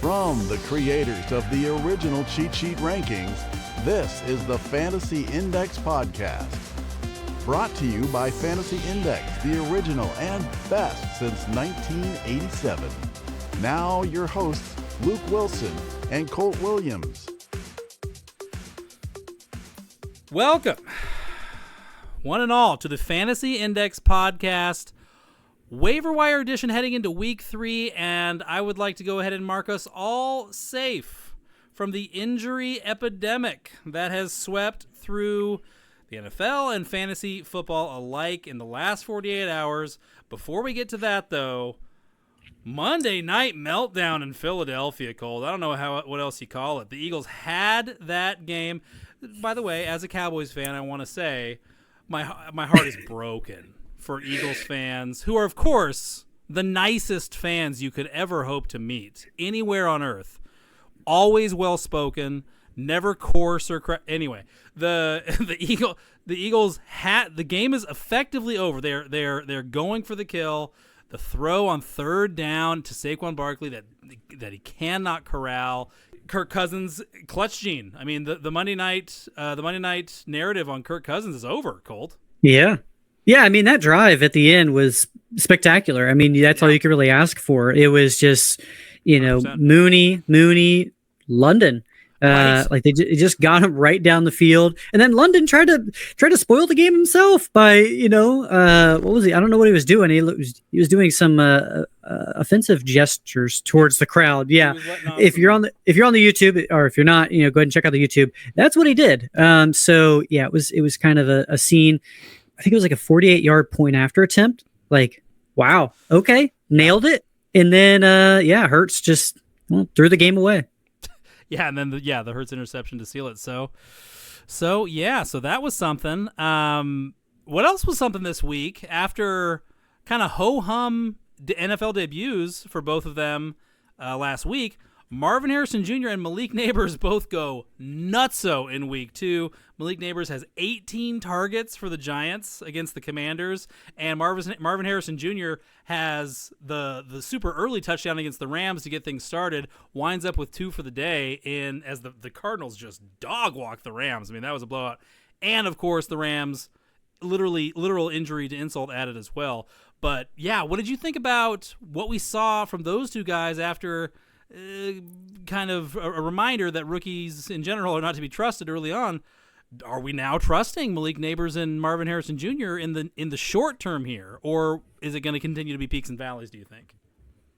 From the creators of the original Cheat Sheet Rankings, this is the Fantasy Index Podcast. Brought to you by Fantasy Index, the original and best since 1987. Now your hosts, Luke Wilson and Colt Williams. Welcome, one and all, to the Fantasy Index Podcast, Waiver Wire edition heading into Week 3, and I would like to go ahead and mark us all safe from the injury epidemic that has swept through the NFL and fantasy football alike in the last 48 hours. Before we get to that, though, Monday night meltdown in Philadelphia, Cold. I don't know what else you call it. The Eagles had that game. By the way, as a Cowboys fan, I want to say my heart is broken for Eagles fans, who are, of course, the nicest fans you could ever hope to meet anywhere on earth. Always well-spoken, never coarse or anyway. The Eagles had the game is effectively over. They're going for the kill. The throw on third down to Saquon Barkley that he cannot corral. Kirk Cousins clutch gene. I mean, the Monday night narrative on Kirk Cousins is over, Colt. Yeah. I mean, that drive at the end was spectacular. I mean, that's all you could really ask for. It was just, 100%. Mooney, London. Right. Like they just got him right down the field, and then London tried to spoil the game himself by what was he? I don't know what he was doing. He was doing some offensive gestures towards the crowd. Yeah, if you're on the YouTube, or if you're not, go ahead and check out the YouTube. That's what he did. So yeah, it was kind of a scene. I think it was like a 48-yard point after attempt. Like, wow, okay, nailed it. And then Hurts just threw the game away. Yeah, and then the Hurts interception to seal it. So that was something. What else was something this week? After kind of ho-hum NFL debuts for both of them last week, Marvin Harrison Jr. and Malik Neighbors both go nutso in Week 2. Malik Neighbors has 18 targets for the Giants against the Commanders, and Marvin Harrison Jr. has the super early touchdown against the Rams to get things started, winds up with 2 for the day as the Cardinals just dog walk the Rams. I mean, that was a blowout. And, of course, the Rams, literal injury to insult added as well. But, yeah, what did you think about what we saw from those two guys after kind of a reminder that rookies in general are not to be trusted early on? Are we now trusting Malik Neighbors and Marvin Harrison Jr. in the short term here, or is it going to continue to be peaks and valleys, do you think?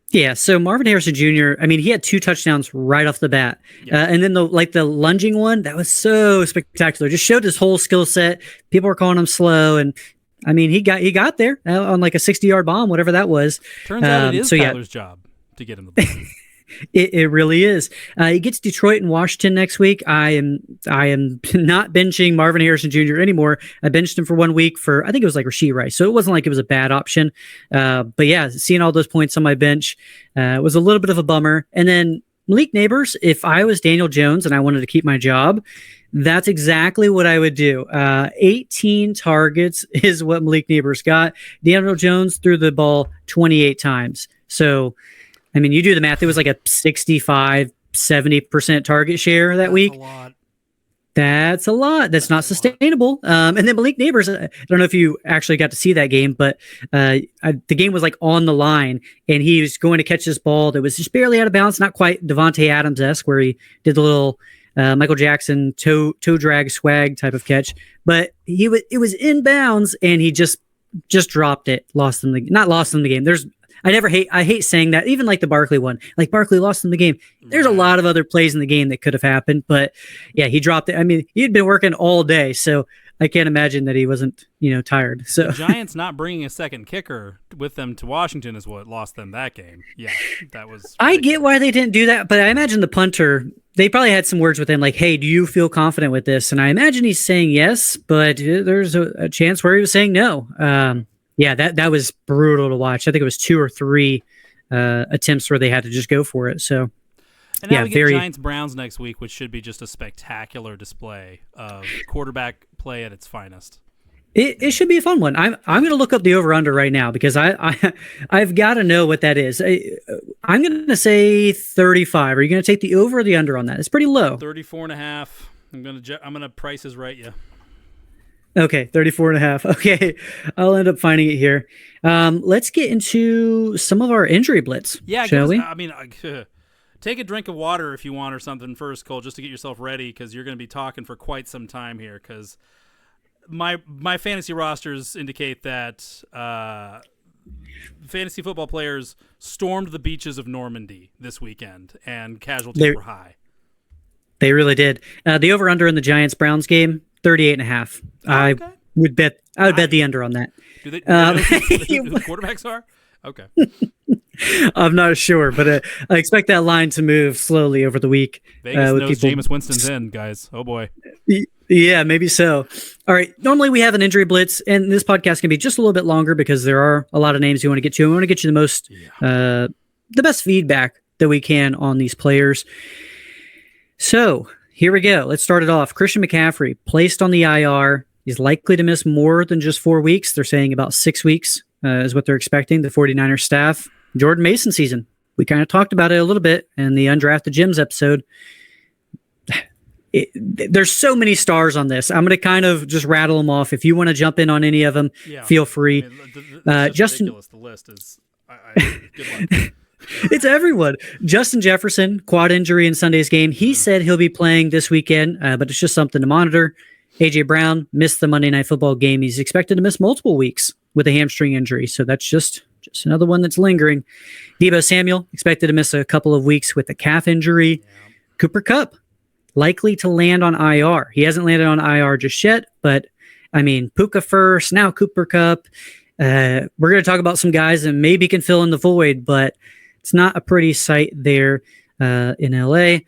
Yeah, so Marvin Harrison Jr., I mean, he had 2 touchdowns right off the bat. Yeah. And then the lunging one, that was so spectacular. Just showed his whole skill set. People were calling him slow, and I mean, he got there on like a 60-yard bomb, whatever that was. Turns out it is Tyler's job to get him the ball. It really is. He gets Detroit and Washington next week. I am not benching Marvin Harrison Jr. anymore. I benched him for 1 week for, I think it was like Rashee Rice, so it wasn't like it was a bad option. But yeah, seeing all those points on my bench was a little bit of a bummer. And then Malik Neighbors, if I was Daniel Jones and I wanted to keep my job, that's exactly what I would do. 18 targets is what Malik Neighbors got. Daniel Jones threw the ball 28 times. So I mean, you do the math. It was like a 65, 70% target share that week. That's a lot. That's not sustainable. And then Malik Neighbors, I don't know if you actually got to see that game, but the game was like on the line, and he was going to catch this ball that was just barely out of bounds, not quite Devontae Adams-esque, where he did the little Michael Jackson toe drag swag type of catch. But it was in bounds, and he just dropped it, not lost them the game. I hate saying that, even like the Barkley one. Like, Barkley lost in the game. There's a lot of other plays in the game that could have happened, but yeah, he dropped it. I mean, he had been working all day, so I can't imagine that he wasn't, tired. So the Giants not bringing a second kicker with them to Washington is what lost them that game. Yeah, that was ridiculous. I get why they didn't do that, but I imagine the punter, they probably had some words with him like, hey, do you feel confident with this? And I imagine he's saying yes, but there's a chance where he was saying no. Yeah, that was brutal to watch. I think it was 2 or 3 attempts where they had to just go for it. So, and now we get Giants-Browns next week, which should be just a spectacular display of quarterback play at its finest. It should be a fun one. I'm going to look up the over under right now because I've got to know what that is. I'm going to say 35. Are you going to take the over or the under on that? It's pretty low. 34.5. I'm gonna price is right you. Okay, 34.5. Okay, I'll end up finding it here. Let's get into some of our injury blitz. Yeah, shall we? I mean, take a drink of water if you want or something first, Cole, just to get yourself ready because you're going to be talking for quite some time here because my fantasy rosters indicate that fantasy football players stormed the beaches of Normandy this weekend, and casualties were high. They really did. The over/under in the Giants-Browns game, 38.5. I would bet the under on that. Do they know who the quarterbacks are? Okay. I'm not sure, but I expect that line to move slowly over the week. Vegas knows Jameis Winston's in, guys. Oh, boy. Yeah, maybe so. All right. Normally we have an injury blitz, and this podcast can be just a little bit longer because there are a lot of names we want to get to. We want to get you the best feedback that we can on these players. So here we go. Let's start it off. Christian McCaffrey placed on the IR. He's likely to miss more than just 4 weeks. They're saying about 6 weeks is what they're expecting, the 49ers staff. Jordan Mason season. We kind of talked about it a little bit in the Undrafted Gems episode. There's so many stars on this. I'm going to kind of just rattle them off. If you want to jump in on any of them, feel free. I mean, Justin, ridiculous. The list is good luck. It's everyone. Justin Jefferson, quad injury in Sunday's game. He said he'll be playing this weekend, but it's just something to monitor. A.J. Brown missed the Monday Night Football game. He's expected to miss multiple weeks with a hamstring injury, so that's just another one that's lingering. Deebo Samuel expected to miss a couple of weeks with a calf injury. Yeah. Cooper Kupp likely to land on IR. He hasn't landed on IR just yet, but I mean, Puka first, now Cooper Kupp. We're going to talk about some guys that maybe can fill in the void, but it's not a pretty sight there in LA.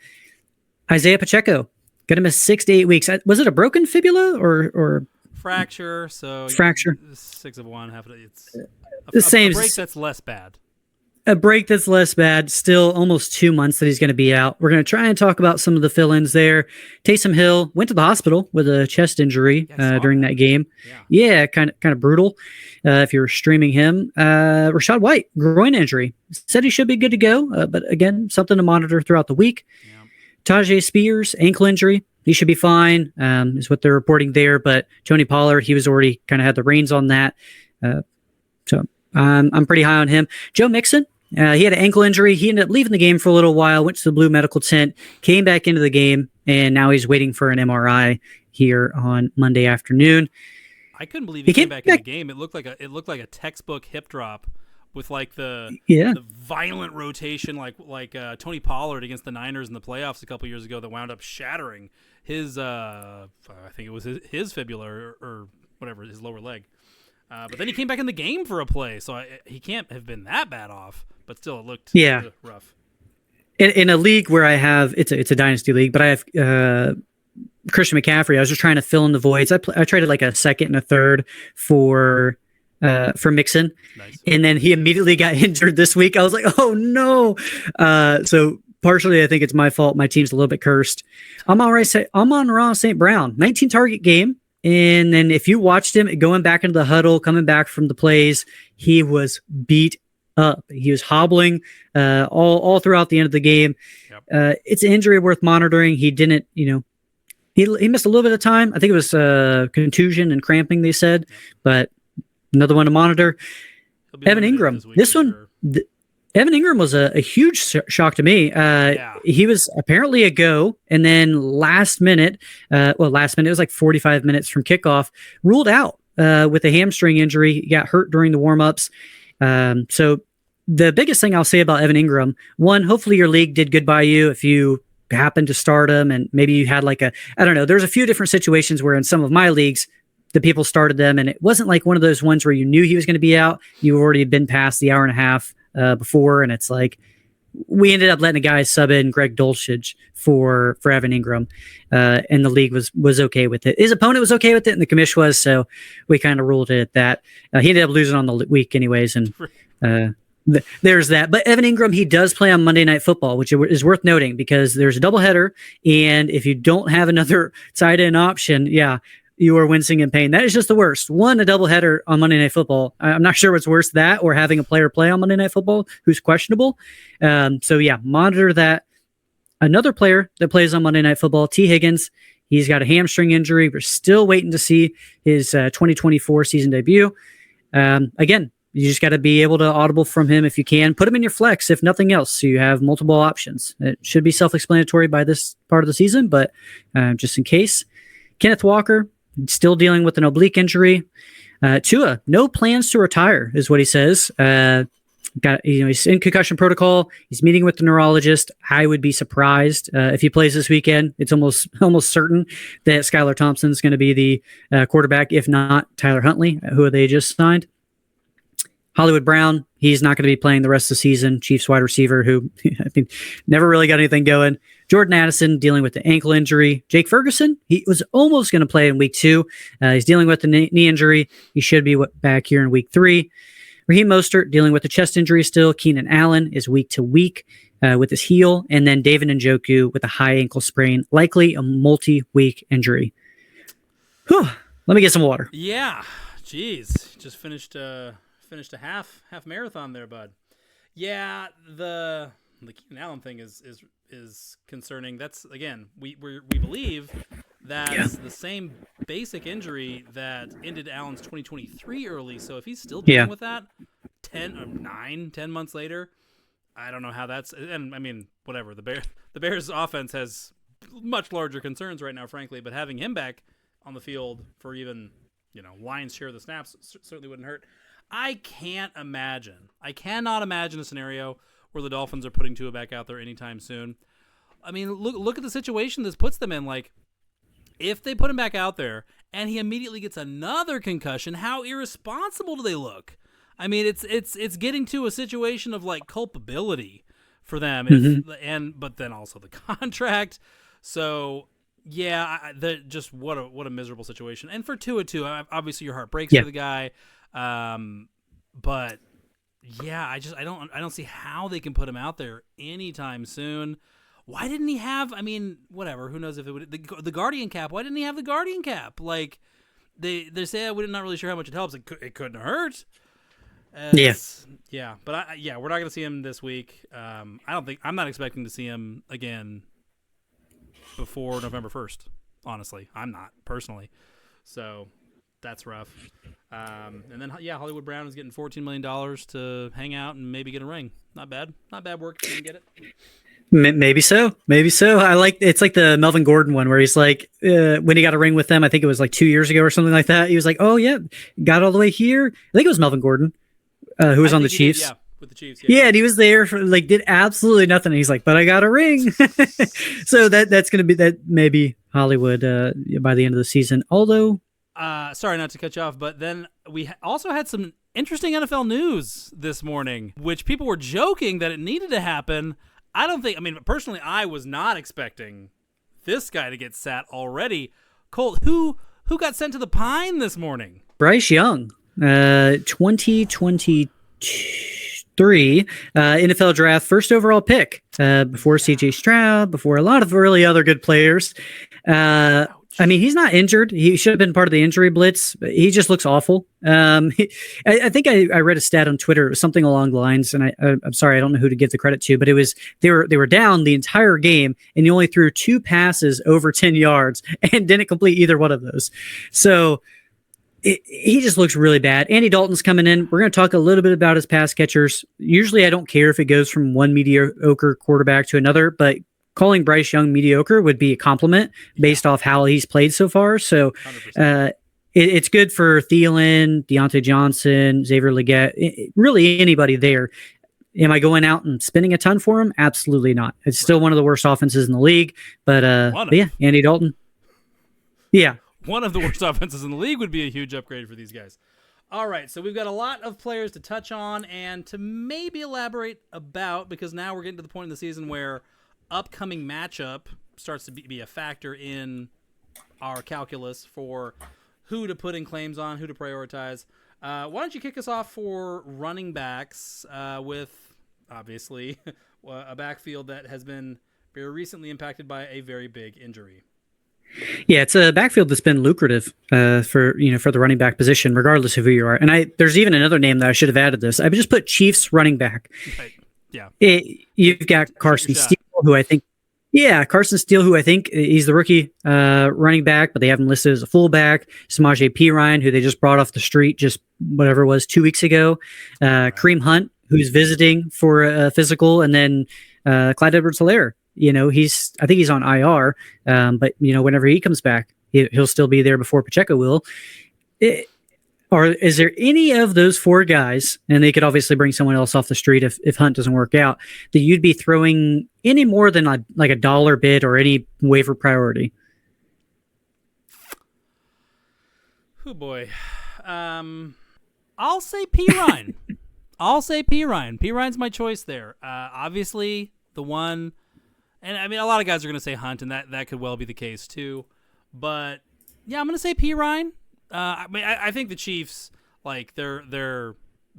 Isaiah Pacheco, going to miss 6 to 8 weeks. Was it a broken fibula or fracture? So fracture. 6 of 1, half of it. It's the same. A break that's less bad. A break that's less bad. Still almost 2 months that he's going to be out. We're going to try and talk about some of the fill-ins there. Taysom Hill went to the hospital with a chest injury during that game. Yeah, kind of brutal. If you were streaming him, Rachaad White, groin injury. Said he should be good to go, but again, something to monitor throughout the week. Yeah. Tajay Spears, ankle injury. He should be fine, is what they're reporting there. But Tony Pollard, he was already kind of had the reins on that. So I'm pretty high on him. Joe Mixon, he had an ankle injury. He ended up leaving the game for a little while, went to the Blue Medical Tent, came back into the game, and now he's waiting for an MRI here on Monday afternoon. I couldn't believe he came back in the game. It looked like a textbook hip drop with like the violent rotation like Tony Pollard against the Niners in the playoffs a couple years ago that wound up shattering his I think it was his fibula or whatever, his lower leg. But then he came back in the game for a play, so he can't have been that bad off. But still, it looked rough. In a league where I have it's a dynasty league, but I have Christian McCaffrey. I was just trying to fill in the voids. I traded like a second and a third for Mixon, nice. And then he immediately got injured this week. I was like, oh no! So partially, I think it's my fault. My team's a little bit cursed. Amon-Ra St. Brown, 19 target game. And then if you watched him going back into the huddle, coming back from the plays, he was beat up. He was hobbling all throughout the end of the game. Yep. It's an injury worth monitoring. He didn't, he missed a little bit of time. I think it was contusion and cramping, they said. Yep. But another one to monitor. Evan Ingram. This one, sure. Evan Ingram was a huge shock to me. He was apparently a go, and then last minute, it was like 45 minutes from kickoff, ruled out with a hamstring injury. He got hurt during the warm-ups. So the biggest thing I'll say about Evan Ingram, one, hopefully your league did good by you if you happened to start him, and maybe you had there's a few different situations where in some of my leagues, the people started them, and it wasn't like one of those ones where you knew he was going to be out. You already been past the hour and a half before, and it's like we ended up letting a guy sub in Greg Dulcich for Evan Ingram, and the league was okay with it. His opponent was okay with it, and the commish was, so we kind of ruled it at that. He ended up losing on the week anyways, and there's that. But Evan Ingram, he does play on Monday Night Football, which is worth noting because there's a doubleheader, and if you don't have another tight end option, you are wincing in pain. That is just the worst. One, a doubleheader on Monday Night Football. I'm not sure what's worse, that or having a player play on Monday Night Football who's questionable. So yeah, monitor that. Another player that plays on Monday Night Football, T. Higgins. He's got a hamstring injury. We're still waiting to see his 2024 season debut. Again, you just got to be able to audible from him if you can. Put him in your flex, if nothing else, so you have multiple options. It should be self-explanatory by this part of the season, but just in case. Kenneth Walker, still dealing with an oblique injury. Tua, no plans to retire, is what he says. He's in concussion protocol. He's meeting with the neurologist. I would be surprised if he plays this weekend. It's almost certain that Skylar Thompson is going to be the quarterback, if not Tyler Huntley, who they just signed. Hollywood Brown, he's not going to be playing the rest of the season. Chiefs wide receiver who I think never really got anything going. Jordan Addison dealing with the ankle injury. Jake Ferguson, he was almost going to play in week 2. He's dealing with the knee injury. He should be back here in week 3. Raheem Mostert dealing with the chest injury still. Keenan Allen is week to week with his heel. And then David Njoku with a high ankle sprain, likely a multi-week injury. Whew. Let me get some water. Yeah. Jeez. Just finished a half marathon there, bud. Yeah, the Keenan Allen thing is concerning. That's, again, we believe that's the same basic injury that ended Allen's 2023 early. So if he's still dealing with that 10 months later, I don't know how that's. And I mean, whatever. The Bears offense has much larger concerns right now, frankly. But having him back on the field for even lion's share of the snaps certainly wouldn't hurt. I cannot imagine a scenario where the Dolphins are putting Tua back out there anytime soon. I mean, look at the situation this puts them in. Like, if they put him back out there and he immediately gets another concussion, how irresponsible do they look? I mean, it's getting to a situation of like culpability for them, but then also the contract. So yeah, just what a miserable situation. And for Tua too, obviously your heart breaks for the guy. But yeah, I don't see how they can put him out there anytime soon. Why didn't he have? I mean, whatever. Who knows if it would the Guardian cap? Why didn't he have the Guardian cap? Like they say, we're not really sure how much it helps. It couldn't hurt. Yeah. But we're not gonna see him this week. I'm not expecting to see him again before November 1st. Honestly, I'm not personally. So that's rough. And then Hollywood Brown is getting $14 million to hang out and maybe get a ring. Not bad work if you can get it. Maybe so. It's like the Melvin Gordon one where he's like, when he got a ring with them, I think it was like 2 years ago or something like that. He was like, oh yeah, got all the way here. I think it was Melvin Gordon, who was on the Chiefs. With the Chiefs. Yeah, and he was there for did absolutely nothing. And he's like, but I got a ring. So that's going to be that maybe Hollywood by the end of the season. Although, sorry not to cut you off, but then we also had some interesting NFL news this morning, which people were joking that it needed to happen. Personally, I was not expecting this guy to get sat already. Colt, who got sent to the Pine this morning? Bryce Young, 2023 NFL draft, first overall pick, before CJ Stroud, before a lot of really other good players. I mean, he's not injured. He should have been part of the injury blitz. He just looks awful. I think I read a stat on Twitter, something along the lines, and I'm sorry, I don't know who to give the credit to, but it was they were down the entire game, and he only threw 2 passes over 10 yards and didn't complete either one of those. So he just looks really bad. Andy Dalton's coming in. We're going to talk a little bit about his pass catchers. Usually, I don't care if it goes from one mediocre quarterback to another, but calling Bryce Young mediocre would be a compliment based off how he's played so far. So it's good for Thielen, Deontay Johnson, Xavier Legette, really anybody there. Am I going out and spending a ton for him? Absolutely not. It's still one of the worst offenses in the league. But Andy Dalton. Yeah. One of the worst offenses in the league would be a huge upgrade for these guys. All right, so we've got a lot of players to touch on and to maybe elaborate about, because now we're getting to the point in the season where upcoming matchup starts to be a factor in our calculus for who to put in claims on, who to prioritize. Why don't you kick us off for running backs with, obviously, a backfield that has been very recently impacted by a very big injury. Yeah, it's a backfield that's been lucrative for the running back position, regardless of who you are. And there's even another name that I should have added this. I would just put Chiefs running back. Right. Yeah. You've got Carson Steele, who I think he's the rookie running back, but they have him listed as a fullback. Samaje Perine, who they just brought off the street just whatever it was 2 weeks ago. Kareem Hunt, who's visiting for a physical, and then Clyde Edwards-Helaire. I think he's on IR, but whenever he comes back, he'll still be there before Pacheco will. Is there any of those four guys, and they could obviously bring someone else off the street if Hunt doesn't work out, that you'd be throwing any more than like a dollar bid or any waiver priority? Oh boy. I'll say Perine. Perine's my choice there. Obviously the one, and I mean a lot of guys are going to say Hunt, and that could well be the case too. But yeah, I'm going to say Perine. I think the Chiefs, like they're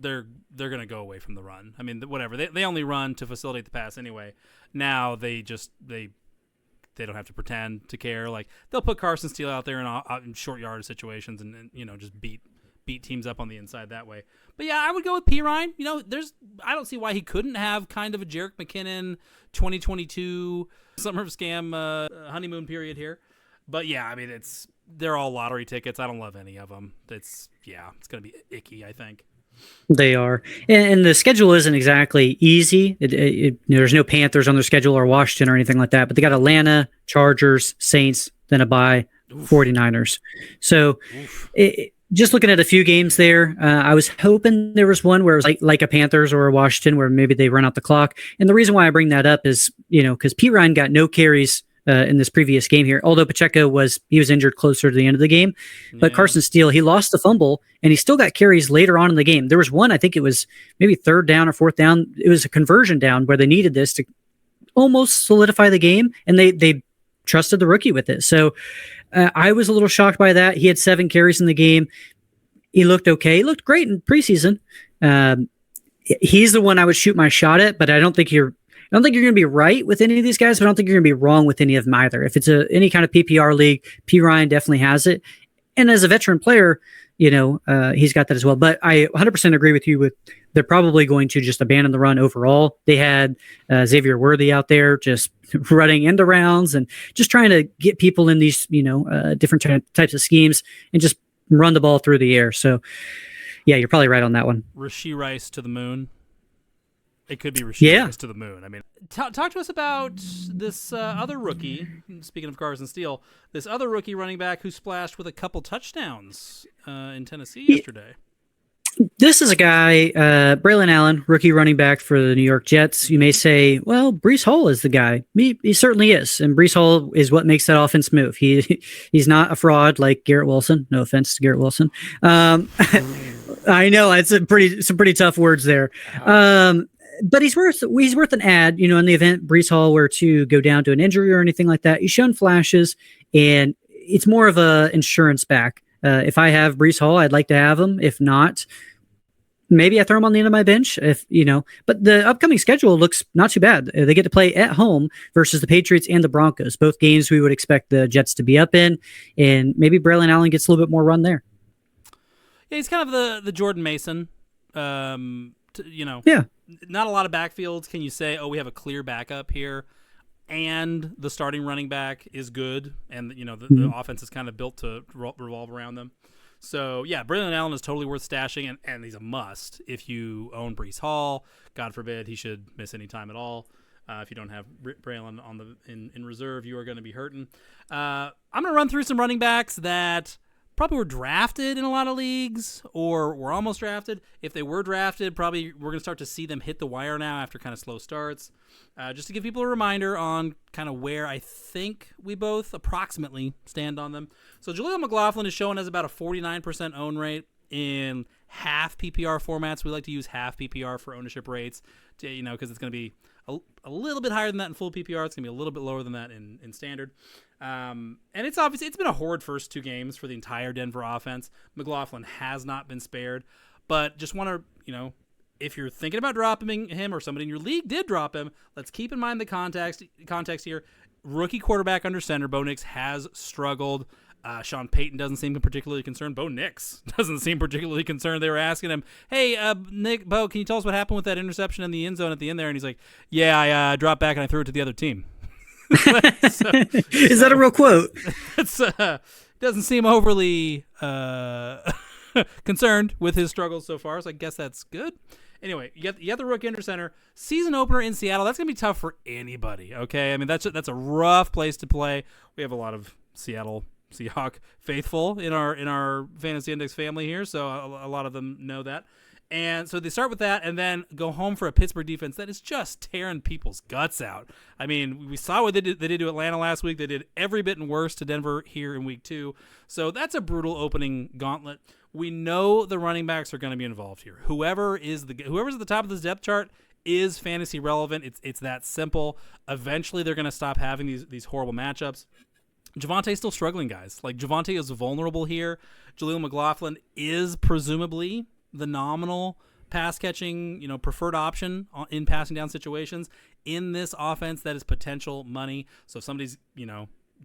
gonna go away from the run. I mean, whatever, they only run to facilitate the pass anyway. Now they don't have to pretend to care. Like they'll put Carson Steele out there in short yardage situations and just beat teams up on the inside that way. But yeah, I would go with Perine. I don't see why he couldn't have kind of a Jerick McKinnon 2022 summer scam honeymoon period here. But yeah, I mean they're all lottery tickets. I don't love any of them. It's going to be icky, I think. They are. And the schedule isn't exactly easy. There's no Panthers on their schedule or Washington or anything like that, but they got Atlanta, Chargers, Saints, then a bye, 49ers. So just looking at a few games there, I was hoping there was one where it was like a Panthers or a Washington where maybe they run out the clock. And the reason why I bring that up is, because Perine got no carries in this previous game here, although Pacheco was injured closer to the end of the game. But Carson Steele, he lost the fumble and he still got carries later on in the game. There was one, I think it was maybe third down or fourth down. It was a conversion down where they needed this to almost solidify the game, and they trusted the rookie with it. So I was a little shocked by that. He had 7 carries in the game. He looked okay. He looked great in preseason. He's the one I would shoot my shot at, but I don't think you're going to be right with any of these guys, but I don't think you're going to be wrong with any of them either. If it's any kind of PPR league, Perine definitely has it. And as a veteran player, he's got that as well. But I 100% agree with you they're probably going to just abandon the run overall. They had Xavier Worthy out there just running end rounds and just trying to get people in these, different types of schemes and just run the ball through the air. So yeah, you're probably right on that one. Rashee Rice to the moon. It could be Rashee Rice to the moon. I mean, talk to us about this other rookie, speaking of Carson Steele, this other rookie running back who splashed with a couple touchdowns in Tennessee yesterday. This is a guy, Braylon Allen, rookie running back for the New York Jets. You may say, well, Breece Hall is the guy. He certainly is. And Breece Hall is what makes that offense move. He's not a fraud like Garrett Wilson. No offense to Garrett Wilson. I know it's some pretty tough words there. But he's worth an ad, in the event Breece Hall were to go down to an injury or anything like that. He's shown flashes, and it's more of a insurance back. If I have Breece Hall, I'd like to have him. If not, maybe I throw him on the end of my bench. But the upcoming schedule looks not too bad. They get to play at home versus the Patriots and the Broncos, both games we would expect the Jets to be up in, and maybe Braylon Allen gets a little bit more run there. Yeah, he's kind of the Jordan Mason. Yeah. Not a lot of backfields. Can you say, we have a clear backup here, and the starting running back is good, and the offense is kind of built to revolve around them. So yeah, Braylon Allen is totally worth stashing, and he's a must if you own Breece Hall. God forbid he should miss any time at all. If you don't have Braylon in reserve, you are going to be hurting. I'm going to run through some running backs that probably were drafted in a lot of leagues or were almost drafted. If they were drafted, probably we're going to start to see them hit the wire now after kind of slow starts. Just to give people a reminder on kind of where I think we both approximately stand on them. So Jaleel McLaughlin is showing as about a 49% own rate in half PPR formats. We like to use half PPR for ownership rates, because it's going to be a little bit higher than that in full PPR. It's going to be a little bit lower than that in standard. And it's been a horrid first 2 games for the entire Denver offense. McLaughlin has not been spared, but just want to, if you're thinking about dropping him or somebody in your league did drop him, let's keep in mind the context here. rookie quarterback under center. Bo Nix has struggled. Sean Payton doesn't seem particularly concerned. Bo Nix doesn't seem particularly concerned. They were asking him, hey, Bo, can you tell us what happened with that interception in the end zone at the end there? And he's like, yeah, I dropped back and I threw it to the other team. Is that a real quote? It's doesn't seem overly concerned with his struggles so far, so I guess that's good. Anyway, you got the rookie under center. Season opener in Seattle. That's gonna be tough for anybody. Okay, I mean that's a rough place to play. We have a lot of Seattle Seahawk faithful in our Fantasy Index family here, so a lot of them know that. And so they start with that and then go home for a Pittsburgh defense that is just tearing people's guts out. I mean, we saw what they did to Atlanta last week. They did every bit and worse to Denver here in week 2. So that's a brutal opening gauntlet. We know the running backs are going to be involved here. Whoever's at the top of this depth chart is fantasy relevant. It's that simple. Eventually they're going to stop having these horrible matchups. Javante's still struggling, guys. Like, Javante is vulnerable here. Jaleel McLaughlin is presumably the nominal pass-catching, preferred option in passing down situations in this offense that is potential money. So if somebody's,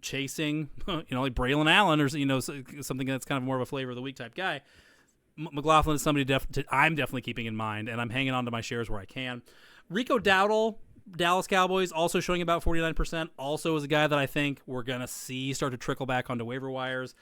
chasing, like Braylon Allen or, something that's kind of more of a flavor of the week type guy, McLaughlin is somebody I'm definitely keeping in mind, and I'm hanging on to my shares where I can. Rico Dowdle, Dallas Cowboys, also showing about 49%, also is a guy that I think we're going to see start to trickle back onto waiver wires.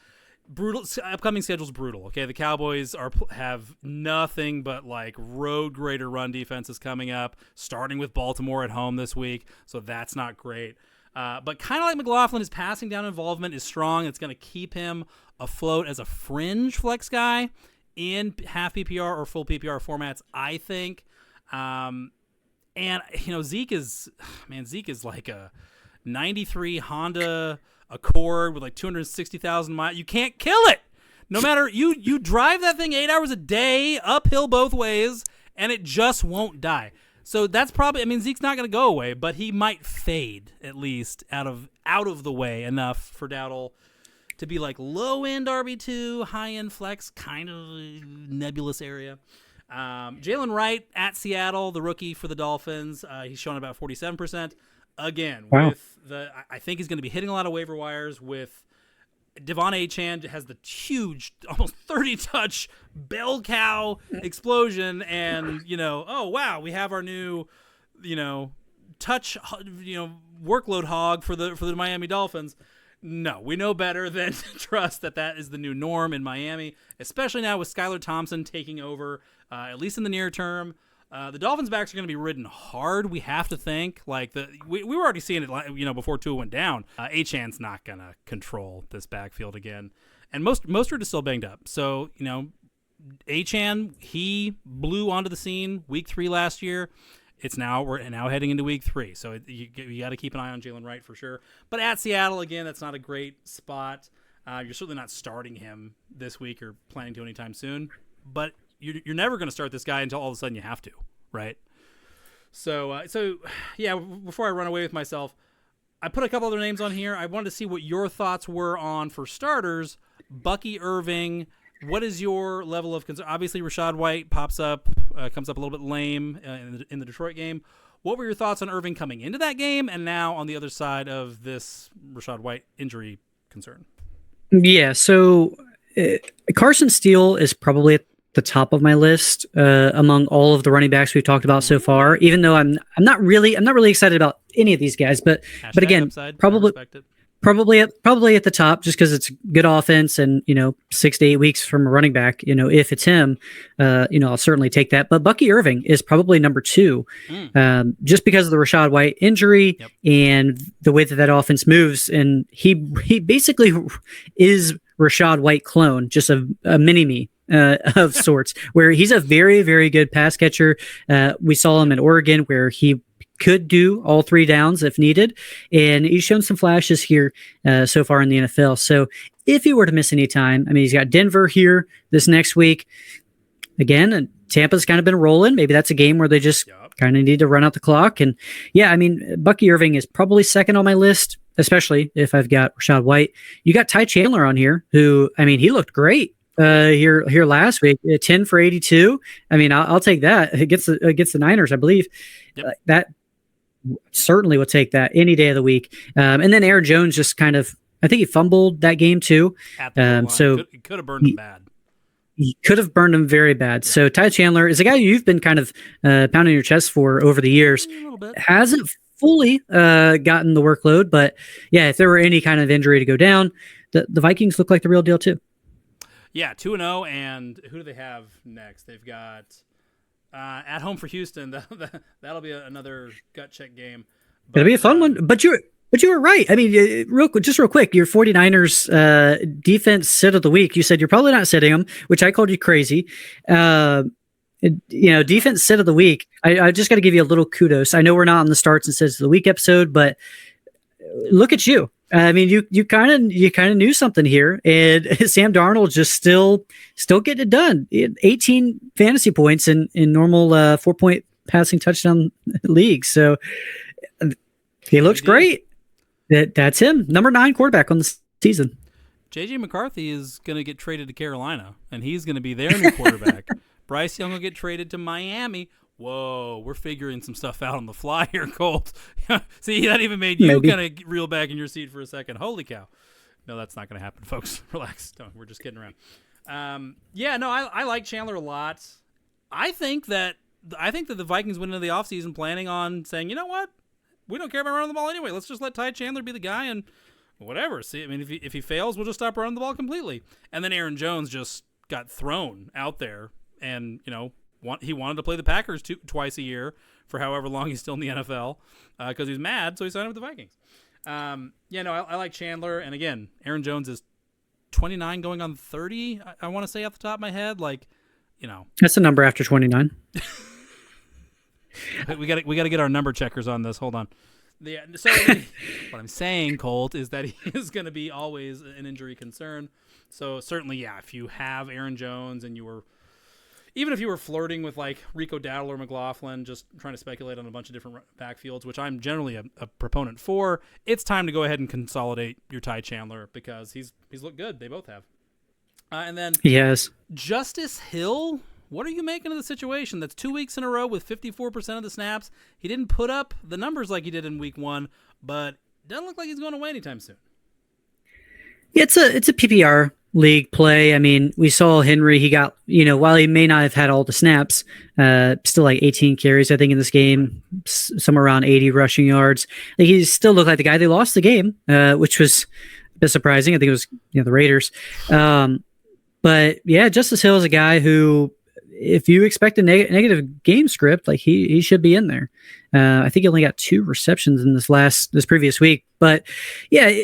Brutal upcoming schedule's brutal. Okay, the Cowboys have nothing but like road grader run defenses coming up, starting with Baltimore at home this week, so that's not great. But kind of like McLaughlin, his passing down involvement is strong. It's going to keep him afloat as a fringe flex guy in half PPR or full PPR formats, I think. And Zeke is like a 93 Honda Accord with like 260,000 miles. You can't kill it. No matter you drive that thing 8 hours a day uphill both ways, and it just won't die. So that's probably. Zeke's not going to go away, but he might fade at least out of the way enough for Dowdle to be like low end RB2, high end flex, kind of nebulous area. Jalen Wright at Seattle, the rookie for the Dolphins. He's shown about 47%. Again, wow. I think he's going to be hitting a lot of waiver wires with Devon Achane has the huge, almost 30-touch bell cow explosion, and oh wow, we have our new, touch, workload hog for the Miami Dolphins. No, we know better than to trust that is the new norm in Miami, especially now with Skylar Thompson taking over, at least in the near term. The Dolphins' backs are going to be ridden hard. We have to think we were already seeing it, before Tua went down. Achane's not going to control this backfield again, and Mostert is still banged up. So Achane, he blew onto the scene week 3 last year. We're now heading into week 3, so you got to keep an eye on Jalen Wright for sure. But at Seattle again, that's not a great spot. You're certainly not starting him this week or planning to anytime soon. But you're never going to start this guy until all of a sudden you have to, right? So yeah, before I run away with myself, I put a couple other names on here. I wanted to see what your thoughts were on, for starters, Bucky Irving. What is your level of concern? Obviously, Rachaad White comes up a little bit lame in the Detroit game. What were your thoughts on Irving coming into that game and now on the other side of this Rachaad White injury concern? Yeah, so Carson Steele is probably at the top of my list among all of the running backs we've talked about so far. Even though I'm not really excited about any of these guys, but again, upside, probably at the top just because it's good offense and 6 to 8 weeks from a running back. If it's him, I'll certainly take that. But Bucky Irving is probably number 2, just because of the Rachaad White injury and the way that offense moves, and he basically is Rachaad White clone, just a mini-me. Of sorts, where he's a very, very good pass catcher. We saw him in Oregon where he could do all 3 downs if needed, and he's shown some flashes here so far in the NFL. So if he were to miss any time, he's got Denver here this next week. Again, and Tampa's kind of been rolling. Maybe that's a game where they just kind of need to run out the clock. And yeah, Bucky Irving is probably second on my list, especially if I've got Rachaad White. You got Ty Chandler on here, who, he looked great here last week, 10 for 82. I'll take that against the Niners, I believe. That certainly would take that any day of the week. And then Aaron Jones just kind of, I think he fumbled that game too. At the goal line. So He could have burned him bad. He could have burned him very bad. So Ty Chandler is a guy you've been kind of pounding your chest for over the years. A little bit. Hasn't fully gotten the workload, but yeah, if there were any kind of injury to go down, the Vikings look like the real deal too. Yeah, 2-0, and who do they have next? They've got at home for Houston. That'll be another gut check game. But, it'll be a fun one. But you were right. I mean, real quick, your 49ers defense sit of the week. You said you're probably not sitting them, which I called you crazy. Defense sit of the week. I just got to give you a little kudos. I know we're not on the starts and sits of the week episode, but look at you. I mean, you kind of knew something here, and Sam Darnold just still getting it done. 18 fantasy points in normal 4-point passing touchdown leagues. So he looks great. That's him, number 9 quarterback on the season. J.J. McCarthy is going to get traded to Carolina, and he's going to be their new quarterback. Bryce Young will get traded to Miami. Whoa, we're figuring some stuff out on the fly here, Colt. See, that even made you kind of reel back in your seat for a second. Holy cow. No, that's not going to happen, folks. Relax. No, we're just kidding around. I like Chandler a lot. I think that the Vikings went into the offseason planning on saying, you know what? We don't care about running the ball anyway. Let's just let Ty Chandler be the guy and whatever. See, I mean, if he fails, we'll just stop running the ball completely. And then Aaron Jones just got thrown out there, and he wanted to play the Packers twice a year for however long he's still in the NFL because he's mad, so he signed up with the Vikings. I like Chandler, and again, Aaron Jones is 29 going on 30. I want to say off the top of my head, that's a number after 29. We got to get our number checkers on this. Hold on. So what I'm saying, Colt, is that he is going to be always an injury concern. So certainly, yeah, if you have Aaron Jones and even if you were flirting with like Rico Dowdle or McLaughlin, just trying to speculate on a bunch of different backfields, which I'm generally a proponent for, it's time to go ahead and consolidate your Ty Chandler because he's looked good. They both have. And then yes, Justice Hill. What are you making of the situation? That's 2 weeks in a row with 54% of the snaps. He didn't put up the numbers like he did in week 1, but doesn't look like he's going away anytime soon. Yeah, it's a PPR league play. I mean, we saw Henry. He got, while he may not have had all the snaps, still like 18 carries, I think, in this game, somewhere around 80 rushing yards. He still looked like the guy. They lost the game, which was a bit surprising. I think it was the Raiders. But yeah, Justice Hill is a guy who, if you expect a negative game script, like he should be in there. I think he only got 2 receptions in this previous week, but yeah,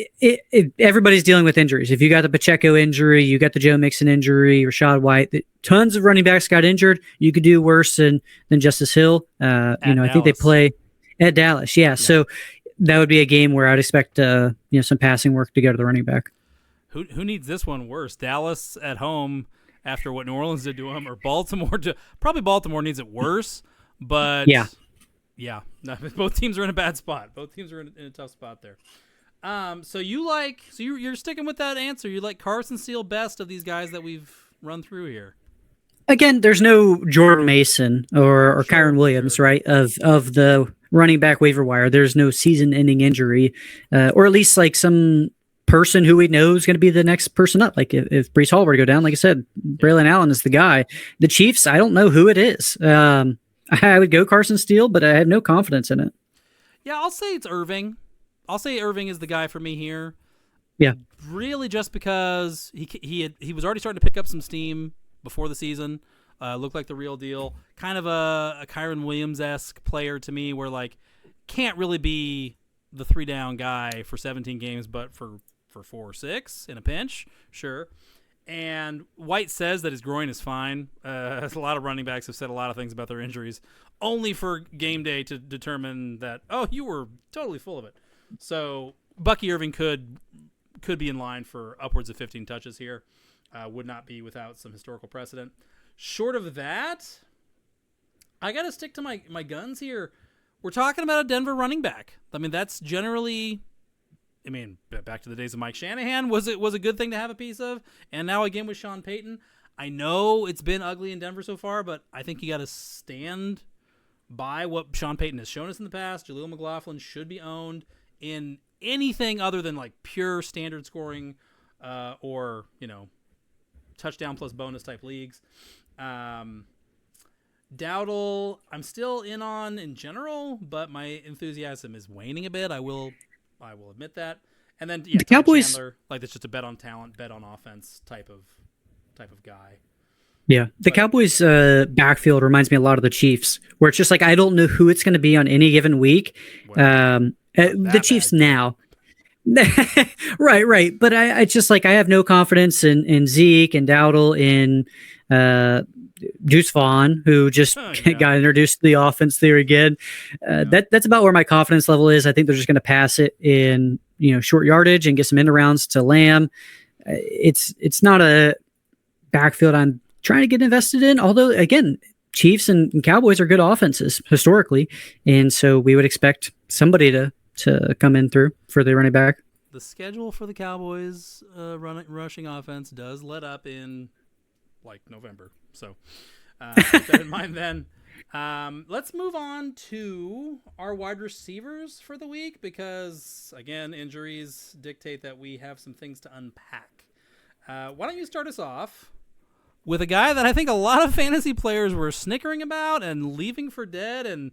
everybody's dealing with injuries. If you got the Pacheco injury, you got the Joe Mixon injury, Rashad White, tons of running backs got injured. You could do worse than Justice Hill. I think they play at Dallas. Yeah. So that would be a game where I'd expect, some passing work to go to the running back. Who needs this one worse? Dallas at home after what New Orleans did to them, or Baltimore? Probably Baltimore needs it worse, but yeah. No, both teams are in a bad spot. Both teams are in a tough spot there. So you're sticking with that answer. You like Carson Steele best of these guys that we've run through here. Again, there's no Jordan Mason or Kyron Williams, right? Of the running back waiver wire, there's no season-ending injury, or at least like some person who we know is going to be the next person up. Like if Breece Hall were to go down, like I said, Braylon Allen is the guy. The Chiefs, I don't know who it is. I would go Carson Steele, but I have no confidence in it. Yeah, I'll say it's Irving. I'll say Irving is the guy for me here. Yeah, really, just because he was already starting to pick up some steam before the season. Looked like the real deal. Kind of a Kyron Williams-esque player to me, where like can't really be the 3-down guy for 17 games, but for 4 or 6 in a pinch, sure. And White says that his groin is fine. A lot of running backs have said a lot of things about their injuries, only for game day to determine that, oh, you were totally full of it. So Bucky Irving could be in line for upwards of 15 touches here. Would not be without some historical precedent. Short of that, I got to stick to my guns here. We're talking about a Denver running back. I mean, that's generally... back to the days of Mike Shanahan, was a good thing to have a piece of, and now again with Sean Payton. I know it's been ugly in Denver so far, but I think you got to stand by what Sean Payton has shown us in the past. Jaleel McLaughlin should be owned in anything other than like pure standard scoring or, touchdown plus bonus type leagues. Dowdle, I'm still in on in general, but my enthusiasm is waning a bit. I will admit that. And then the Cowboys, Chandler, like it's just a bet on talent, bet on offense type of guy. Yeah, the Cowboys backfield reminds me a lot of the Chiefs, where it's just like I don't know who it's going to be on any given week. The Chiefs now. Right. But I just like I have no confidence in Zeke and Dowdle, in Deuce Vaughn, who just got introduced to the offense there again. That's about where my confidence level is. I think they're just going to pass it in short yardage and get some end rounds to Lamb. It's not a backfield I'm trying to get invested in. Although again, Chiefs and Cowboys are good offenses historically, and so we would expect somebody to come in through for the running back. The schedule for the Cowboys rushing offense does let up in like November, so keep that in mind. Then let's move on to our wide receivers for the week, because again, injuries dictate that we have some things to unpack. Why don't you start us off with a guy that I think a lot of fantasy players were snickering about and leaving for dead and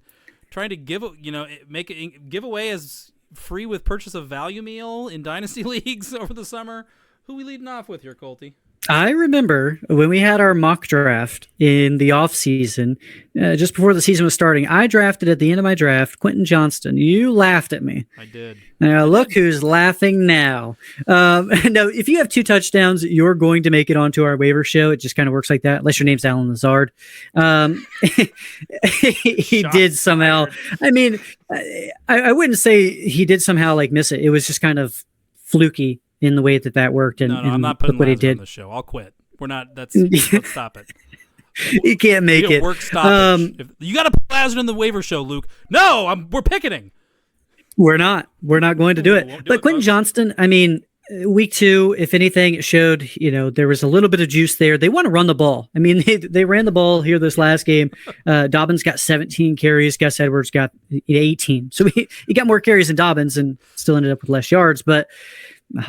trying to give away as free with purchase of value meal in dynasty leagues over the summer. Who we leading off with here, Colty? I remember when we had our mock draft in the off season, just before the season was starting, I drafted at the end of my draft Quentin Johnston. You laughed at me. I did. Now look who's laughing now. No, if you have 2 touchdowns, you're going to make it onto our waiver show. It just kind of works like that, unless your name's Alan Lazard. He did somehow. I mean, I wouldn't say he did somehow like miss it. It was just kind of fluky in the way that worked. And, no, I'm not putting what he Lazard did on the show. I'll quit. We're not. Let's stop it. You can't make it. Work stoppage. You got to put Lazard in the waiver show, Luke. No, we're picketing. We're not going to do it. But Quentin Johnston, I mean, week 2, if anything, it showed, there was a little bit of juice there. They want to run the ball. I mean, they ran the ball here this last game. Dobbins got 17 carries. Gus Edwards got 18. So he got more carries than Dobbins and still ended up with less yards. But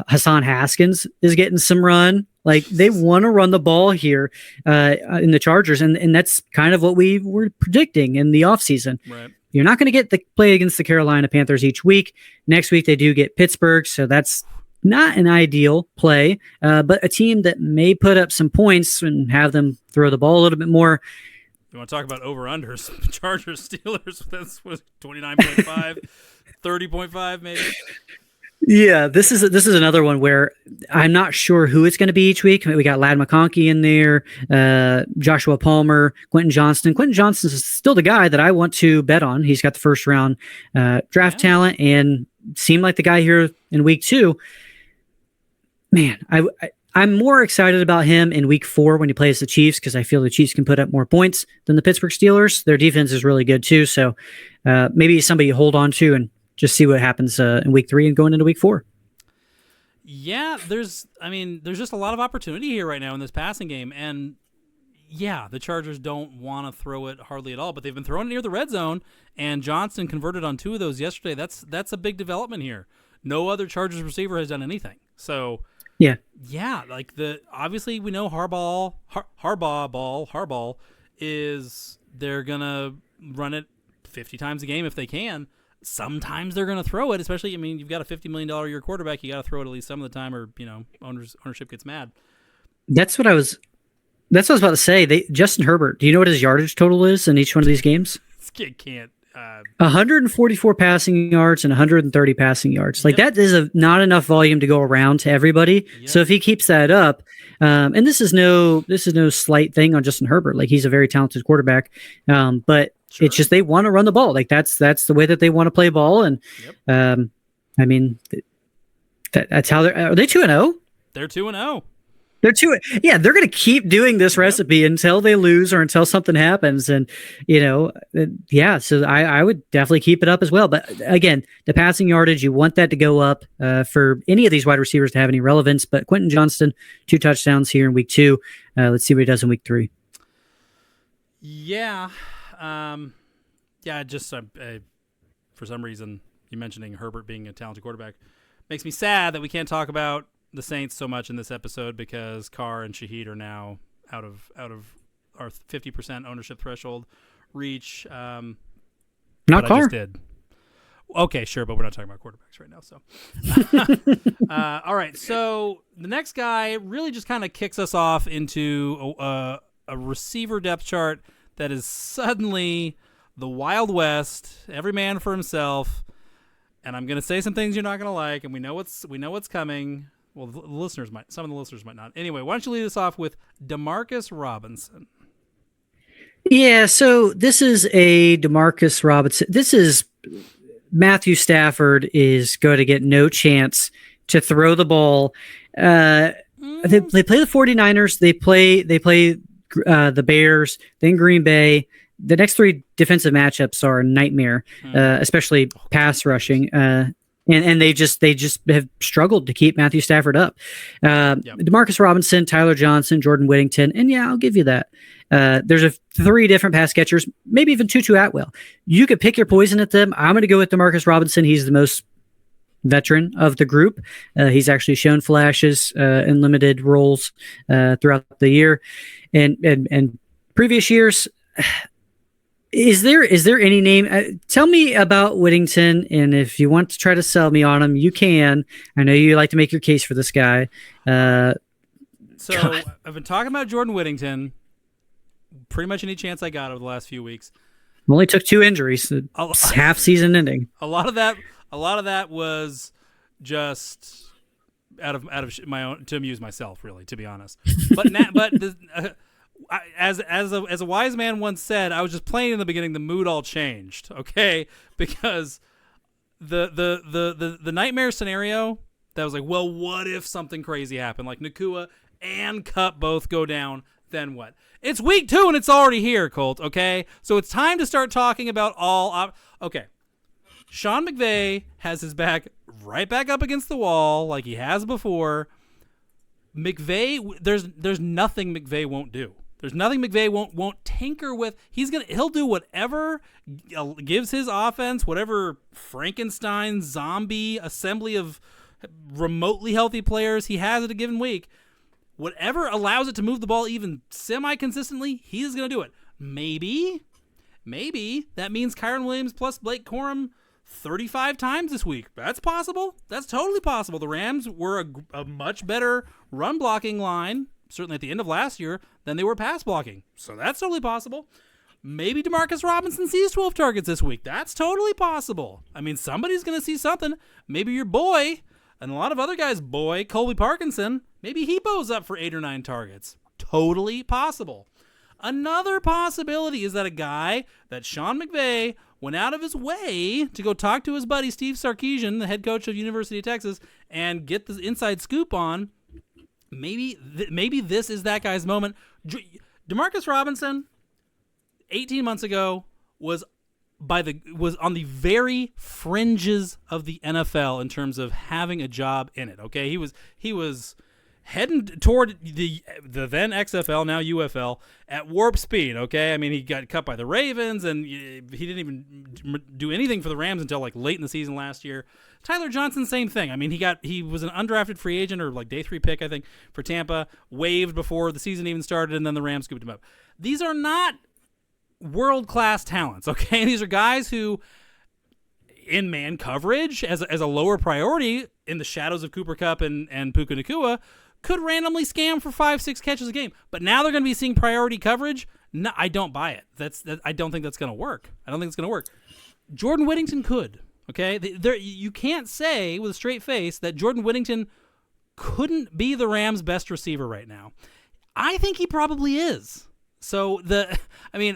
Hassan Haskins is getting some run. Like, they want to run the ball here in the Chargers, and that's kind of what we were predicting in the offseason. Right. You're not going to get the play against the Carolina Panthers each week. Next week, they do get Pittsburgh, so that's not an ideal play, but a team that may put up some points and have them throw the ball a little bit more. You want to talk about over-unders? Chargers, Steelers, that's 29.5, 30.5 maybe. Yeah, this is another one where I'm not sure who it's going to be each week. We got Ladd McConkey in there, Joshua Palmer, Quentin Johnston. Quentin Johnston is still the guy that I want to bet on. He's got the first round draft talent and seemed like the guy here in week 2. Man, I'm more excited about him in week 4 when he plays the Chiefs, because I feel the Chiefs can put up more points than the Pittsburgh Steelers. Their defense is really good too, so maybe somebody you hold on to and just see what happens in week 3 and going into week 4. Yeah, there's just a lot of opportunity here right now in this passing game. And yeah, the Chargers don't want to throw it hardly at all, but they've been throwing it near the red zone, and Johnston converted on 2 of those yesterday. That's a big development here. No other Chargers receiver has done anything. So yeah, like obviously we know Harbaugh is they're gonna run it 50 times a game if they can. Sometimes they're going to throw it, especially, you've got a $50 million a year quarterback. You got to throw it at least some of the time, or, ownership gets mad. That's what I was about to say. Justin Herbert, do you know what his yardage total is in each one of these games? This kid can't. 144 passing yards and 130 passing yards. Like, that is not enough volume to go around to everybody. Yep. So if he keeps that up, and this is no slight thing on Justin Herbert. Like, he's a very talented quarterback, but sure. It's just they want to run the ball. Like, that's the way that they want to play ball. And that's how are they 2-0? They're 2-0. They're they're going to keep doing this recipe until they lose or until something happens. And, so I would definitely keep it up as well. But again, the passing yardage, you want that to go up for any of these wide receivers to have any relevance. But Quentin Johnston, 2 touchdowns here in week 2. Let's see what he does in week 3. Yeah. Yeah, just for some reason, you mentioning Herbert being a talented quarterback makes me sad that we can't talk about the Saints so much in this episode because Carr and Shaheed are now out of our 50% ownership threshold reach. Not Carr. I just did. Okay, sure, but we're not talking about quarterbacks right now. So, all right. So the next guy really just kind of kicks us off into a receiver depth chart that is suddenly the Wild West, every man for himself. And I'm going to say some things you're not going to like, and we know what's coming. Well, some of the listeners might not. Anyway, why don't you lead us off with Demarcus Robinson? Yeah, so this is a Demarcus Robinson. This is Matthew Stafford is going to get no chance to throw the ball. They play the 49ers. They play the Bears, then Green Bay. The next three defensive matchups are a nightmare, especially pass rushing. And they just have struggled to keep Matthew Stafford up. Demarcus Robinson, Tyler Johnson, Jordan Whittington, and yeah, I'll give you that. There's three different pass catchers, maybe even Tutu Atwell. You could pick your poison at them. I'm going to go with Demarcus Robinson. He's the most veteran of the group. He's actually shown flashes in limited roles throughout the year, and previous years. Is there any name? Tell me about Whittington, and if you want to try to sell me on him, you can. I know you like to make your case for this guy. So I've been talking about Jordan Whittington pretty much any chance I got over the last few weeks. Only took 2 injuries, half season ending. A lot of that was just out of my own to amuse myself, really, to be honest. As a wise man once said, I was just playing in the beginning. The mood all changed, okay? Because the nightmare scenario that was like, well, what if something crazy happened? Like Nakua and Kupp both go down, then what? It's week 2 and it's already here, Colt. Okay, so it's time to start talking about okay. Sean McVay has his back right back up against the wall like he has before. McVay, there's nothing McVay won't do. There's nothing McVay won't tinker with. He'll do whatever gives his offense, whatever Frankenstein zombie assembly of remotely healthy players he has at a given week. Whatever allows it to move the ball even semi-consistently, he's going to do it. Maybe that means Kyron Williams plus Blake Corum 35 times this week. That's possible. That's totally possible. The Rams were a much better run blocking line, certainly at the end of last year, than they were pass blocking. So that's totally possible. Maybe Demarcus Robinson sees 12 targets this week. That's totally possible. I mean, somebody's going to see something. Maybe your boy, and a lot of other guys' boy, Colby Parkinson, maybe he bows up for 8 or 9 targets. Totally possible. Another possibility is that a guy that Sean McVay went out of his way to go talk to his buddy Steve Sarkisian, the head coach of University of Texas, and get the inside scoop on. Maybe this is that guy's moment. Demarcus Robinson, 18 months ago, was on the very fringes of the NFL in terms of having a job in it. Okay, he was heading toward the then XFL, now UFL, at warp speed, okay? I mean, he got cut by the Ravens, and he didn't even do anything for the Rams until like late in the season last year. Tyler Johnson, same thing. I mean, he was an undrafted free agent or like day 3 pick, I think, for Tampa, waived before the season even started, and then the Rams scooped him up. These are not world-class talents, okay? These are guys who, in man coverage, as a lower priority in the shadows of Cooper Kupp and Puka Nacua, could randomly scam for 5-6 catches a game. But now they're going to be seeing priority coverage. No, I don't buy it. I don't think that's going to work. I don't think it's going to work. Jordan Whittington could. Okay, you can't say with a straight face that Jordan Whittington couldn't be the Rams' best receiver right now. I think he probably is. So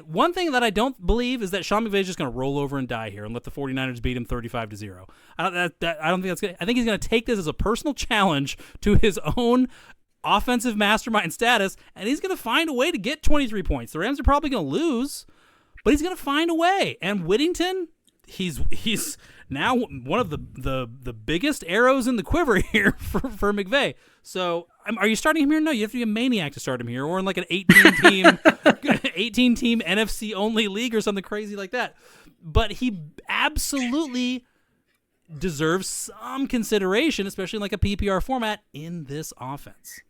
one thing that I don't believe is that Sean McVay is just going to roll over and die here and let the 49ers beat him 35-0. I don't think that's good. I think he's going to take this as a personal challenge to his own offensive mastermind status, and he's going to find a way to get 23 points. The Rams are probably going to lose, but he's going to find a way. And Whittington, he's now one of the biggest arrows in the quiver here for McVay. So are you starting him here? No, you have to be a maniac to start him here, or in like an 18 team NFC only league or something crazy like that. but he absolutely deserves some consideration, especially in like a PPR format in this offense.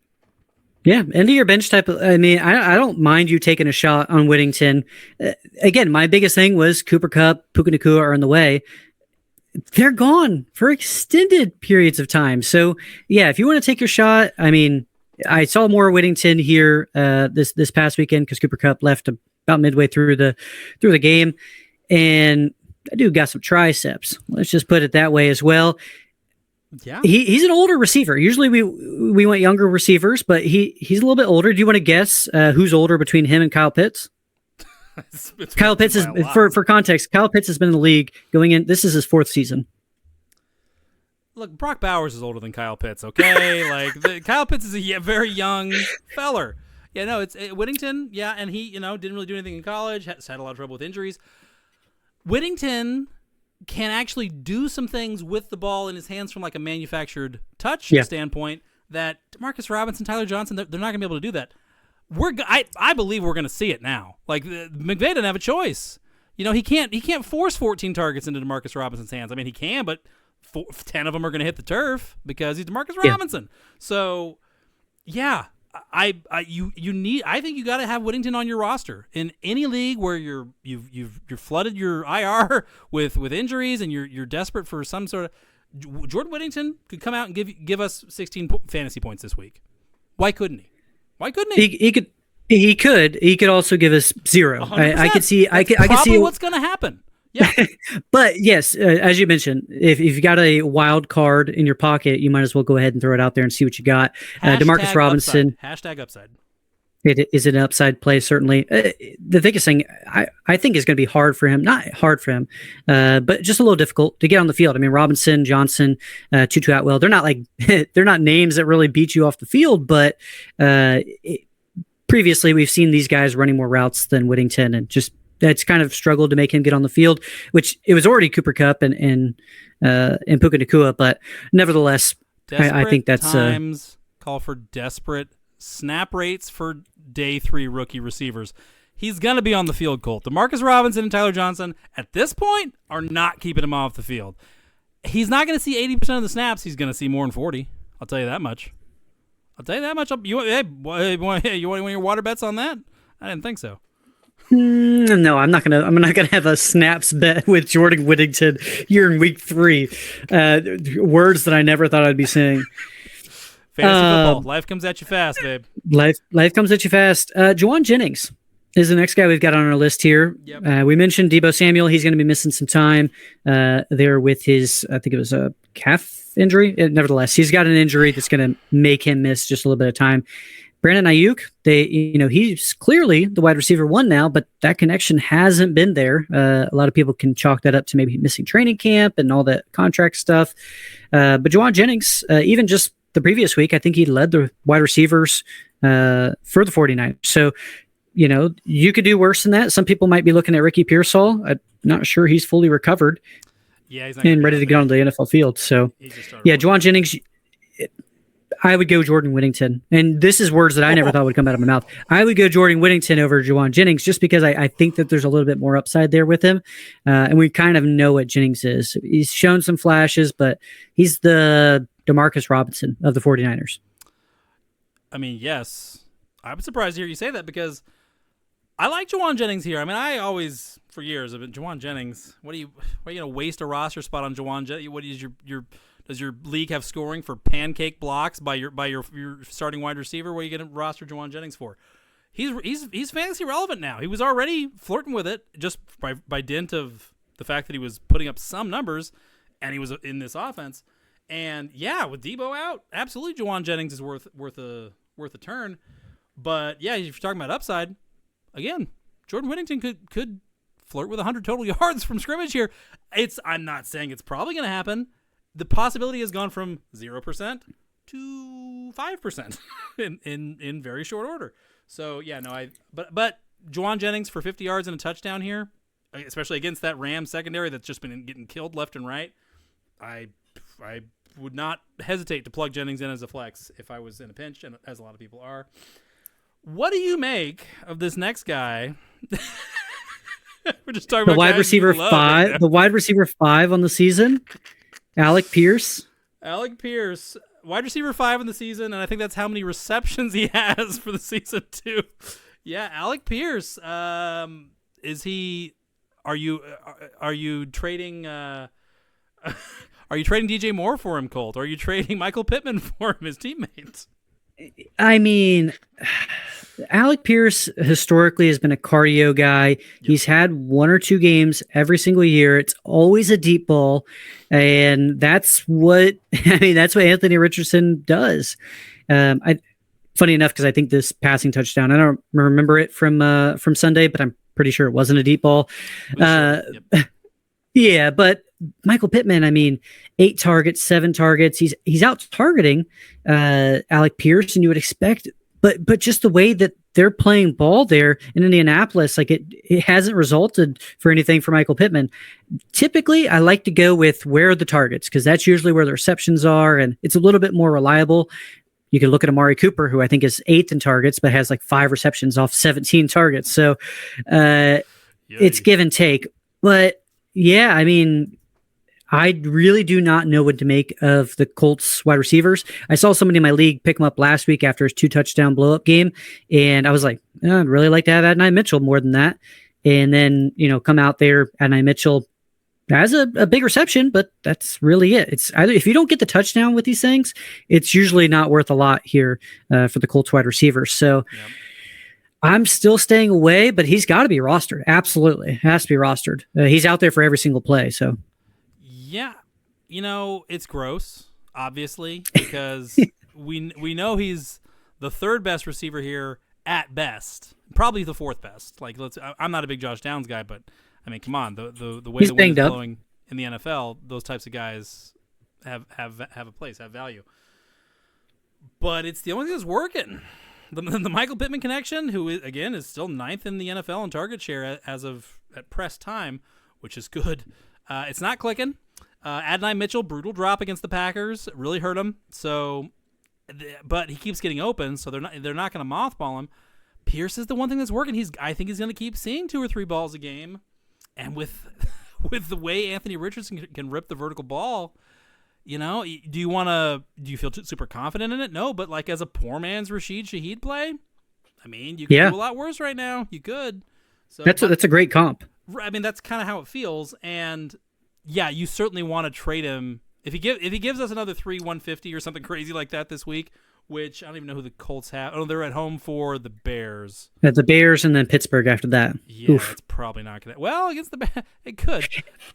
Yeah, end of your bench type. I mean, I don't mind you taking a shot on Whittington. Again, my biggest thing was Cooper Kupp, Puka Nacua are in the way. They're gone for extended periods of time. So yeah, if you want to take your shot, I mean, I saw more Whittington here this past weekend because Cooper Kupp left about midway through the game, and that dude got some triceps. Let's just put it that way as well. Yeah, he's an older receiver. Usually we want younger receivers, but he's a little bit older. Do you want to guess who's older between him and Kyle Pitts? it's Kyle Pitts is for context. Kyle Pitts has been in the league going in. This is his 4th season. Look, Brock Bowers is older than Kyle Pitts. Okay, like Kyle Pitts is a very young feller. Yeah, no, it's Whittington. Yeah, and he didn't really do anything in college. Had a lot of trouble with injuries. Whittington can actually do some things with the ball in his hands from like a manufactured touch standpoint that Demarcus Robinson, Tyler Johnson, they're not going to be able to do that. I believe we're going to see it now. Like McVay didn't have a choice. He can't force 14 targets into Demarcus Robinson's hands. I mean, he can, but 10 of them are going to hit the turf because he's Demarcus Robinson. So, yeah, I think you got to have Whittington on your roster in any league where you're flooded your IR with injuries and you're desperate for some sort of. Jordan Whittington could come out and give us 16 fantasy points this week. Why couldn't he? He could also give us 0. I could see what's going to happen. Yeah, but yes, as you mentioned, if you got a wild card in your pocket, you might as well go ahead and throw it out there and see what you got. Demarcus Robinson. Upside. #upside. It is an upside play, certainly. The biggest thing I think is going to be hard for him, not hard for him, but just a little difficult to get on the field. I mean, Robinson, Johnson, Tutu Atwell, they're not they're not names that really beat you off the field, but previously we've seen these guys running more routes than Whittington, and just that's kind of struggled to make him get on the field, which it was already Cooper Kupp and Puka Nacua, but nevertheless, I think that's times call for desperate snap rates for day 3 rookie receivers. He's going to be on the field, Colt. DeMarcus Robinson and Tyler Johnson, at this point, are not keeping him off the field. He's not going to see 80% of the snaps. He's going to see more than 40. I'll tell you that much. You want your water bets on that? I didn't think so. No, I'm not gonna have a snaps bet with Jordan Whittington here in week 3. Words that I never thought I'd be saying. Fantasy football. Life comes at you fast, babe. Life comes at you fast. Juwan Jennings is the next guy we've got on our list here. Yep. We mentioned Deebo Samuel. He's going to be missing some time there with his, I think it was a calf injury. Nevertheless, he's got an injury that's going to make him miss just a little bit of time. Brandon Ayuk, he's clearly the wide receiver 1 now, but that connection hasn't been there. A lot of people can chalk that up to maybe missing training camp and all that contract stuff. But Juwan Jennings, even just the previous week, I think he led the wide receivers for the 49ers. So, you could do worse than that. Some people might be looking at Ricky Pearsall. I'm not sure he's fully recovered. Yeah, he's not and ready to get on the NFL field. So, yeah, Juwan Jennings, I would go Jordan Whittington. And this is words that I never thought would come out of my mouth. I would go Jordan Whittington over Juwan Jennings just because I think that there's a little bit more upside there with him. And we kind of know what Jennings is. He's shown some flashes, but he's the DeMarcus Robinson of the 49ers. I mean, yes. I'm surprised to hear you say that because I like Juwan Jennings here. I mean, I always, for years, have been Juwan Jennings. What are you going to waste a roster spot on Juwan Jennings? What is does your league have scoring for pancake blocks by your starting wide receiver? What are you going to roster Juwan Jennings for? He's fantasy relevant now. He was already flirting with it just by dint of the fact that he was putting up some numbers and he was in this offense. And yeah, with Deebo out, absolutely Juwan Jennings is worth a turn. But yeah, if you're talking about upside, again, Jordan Whittington could flirt with 100 total yards from scrimmage here. I'm not saying it's probably going to happen. The possibility has gone from 0% to 5% in very short order. So yeah, no, but Juwan Jennings for 50 yards and a touchdown here, especially against that Rams secondary that's just been getting killed left and right. I would not hesitate to plug Jennings in as a flex if I was in a pinch, and as a lot of people are. What do you make of this next guy? We're just talking The about wide guys receiver we love five, right now. the wide receiver 5 on the season, Alec Pierce. Alec Pierce, wide receiver 5 in the season, and I think that's how many receptions he has for the season too. Yeah, Alec Pierce. Is he? Are you trading? Are you trading DJ Moore for him, Colt? Or are you trading Michael Pittman for him, his teammates? I mean, Alec Pierce historically has been a cardio guy. He's had 1 or 2 games every single year. It's always a deep ball, and that's what that's what Anthony Richardson does. Funny enough, because I think this passing touchdown, I don't remember it from Sunday, but I'm pretty sure it wasn't a deep ball. Yeah, but Michael Pittman, 8 targets, 7 targets. He's out targeting Alec Pierce, and you would expect, but just the way that they're playing ball there in Indianapolis, like it hasn't resulted for anything for Michael Pittman. Typically, I like to go with where are the targets, because that's usually where the receptions are, and it's a little bit more reliable. You can look at Amari Cooper, who I think is 8th in targets, but has like 5 receptions off 17 targets. So it's give and take. But yeah, I really do not know what to make of the Colts wide receivers. I saw somebody in my league pick him up last week after his 2-touchdown blow-up game, and I was like, I'd really like to have Adonai Mitchell more than that. And then, come out there, Adonai Mitchell has a big reception, but that's really it. It's either if you don't get the touchdown with these things, it's usually not worth a lot here for the Colts wide receivers. So I'm still staying away, but he's got to be rostered. Absolutely. Has to be rostered. He's out there for every single play. So yeah, it's gross, obviously, because we know he's the 3rd best receiver here at best, probably the 4th best. Like I'm not a big Josh Downs guy, but come on, the way he's the wind is up. blowing in the NFL, those types of guys have a place, have value. But it's the only thing that's working. The Michael Pittman connection, who is still 9th in the NFL in target share as of at press time, which is good. It's not clicking. Adonai Mitchell, brutal drop against the Packers, really hurt him. So, but he keeps getting open, so they're not going to mothball him. Pierce is the one thing that's working. I think he's going to keep seeing 2 or 3 balls a game. And with the way Anthony Richardson can rip the vertical ball, do you feel super confident in it? No, but like as a poor man's Rashid Shaheed play, you could do a lot worse right now. You could. So that's a great comp. That's kind of how it feels. And yeah, you certainly want to trade him if he gives us another 150 or something crazy like that this week. Which I don't even know who the Colts have. Oh, they're at home for the Bears. The Bears and then Pittsburgh after that. Yeah, it's probably not going to. Well, against the Bears, it could.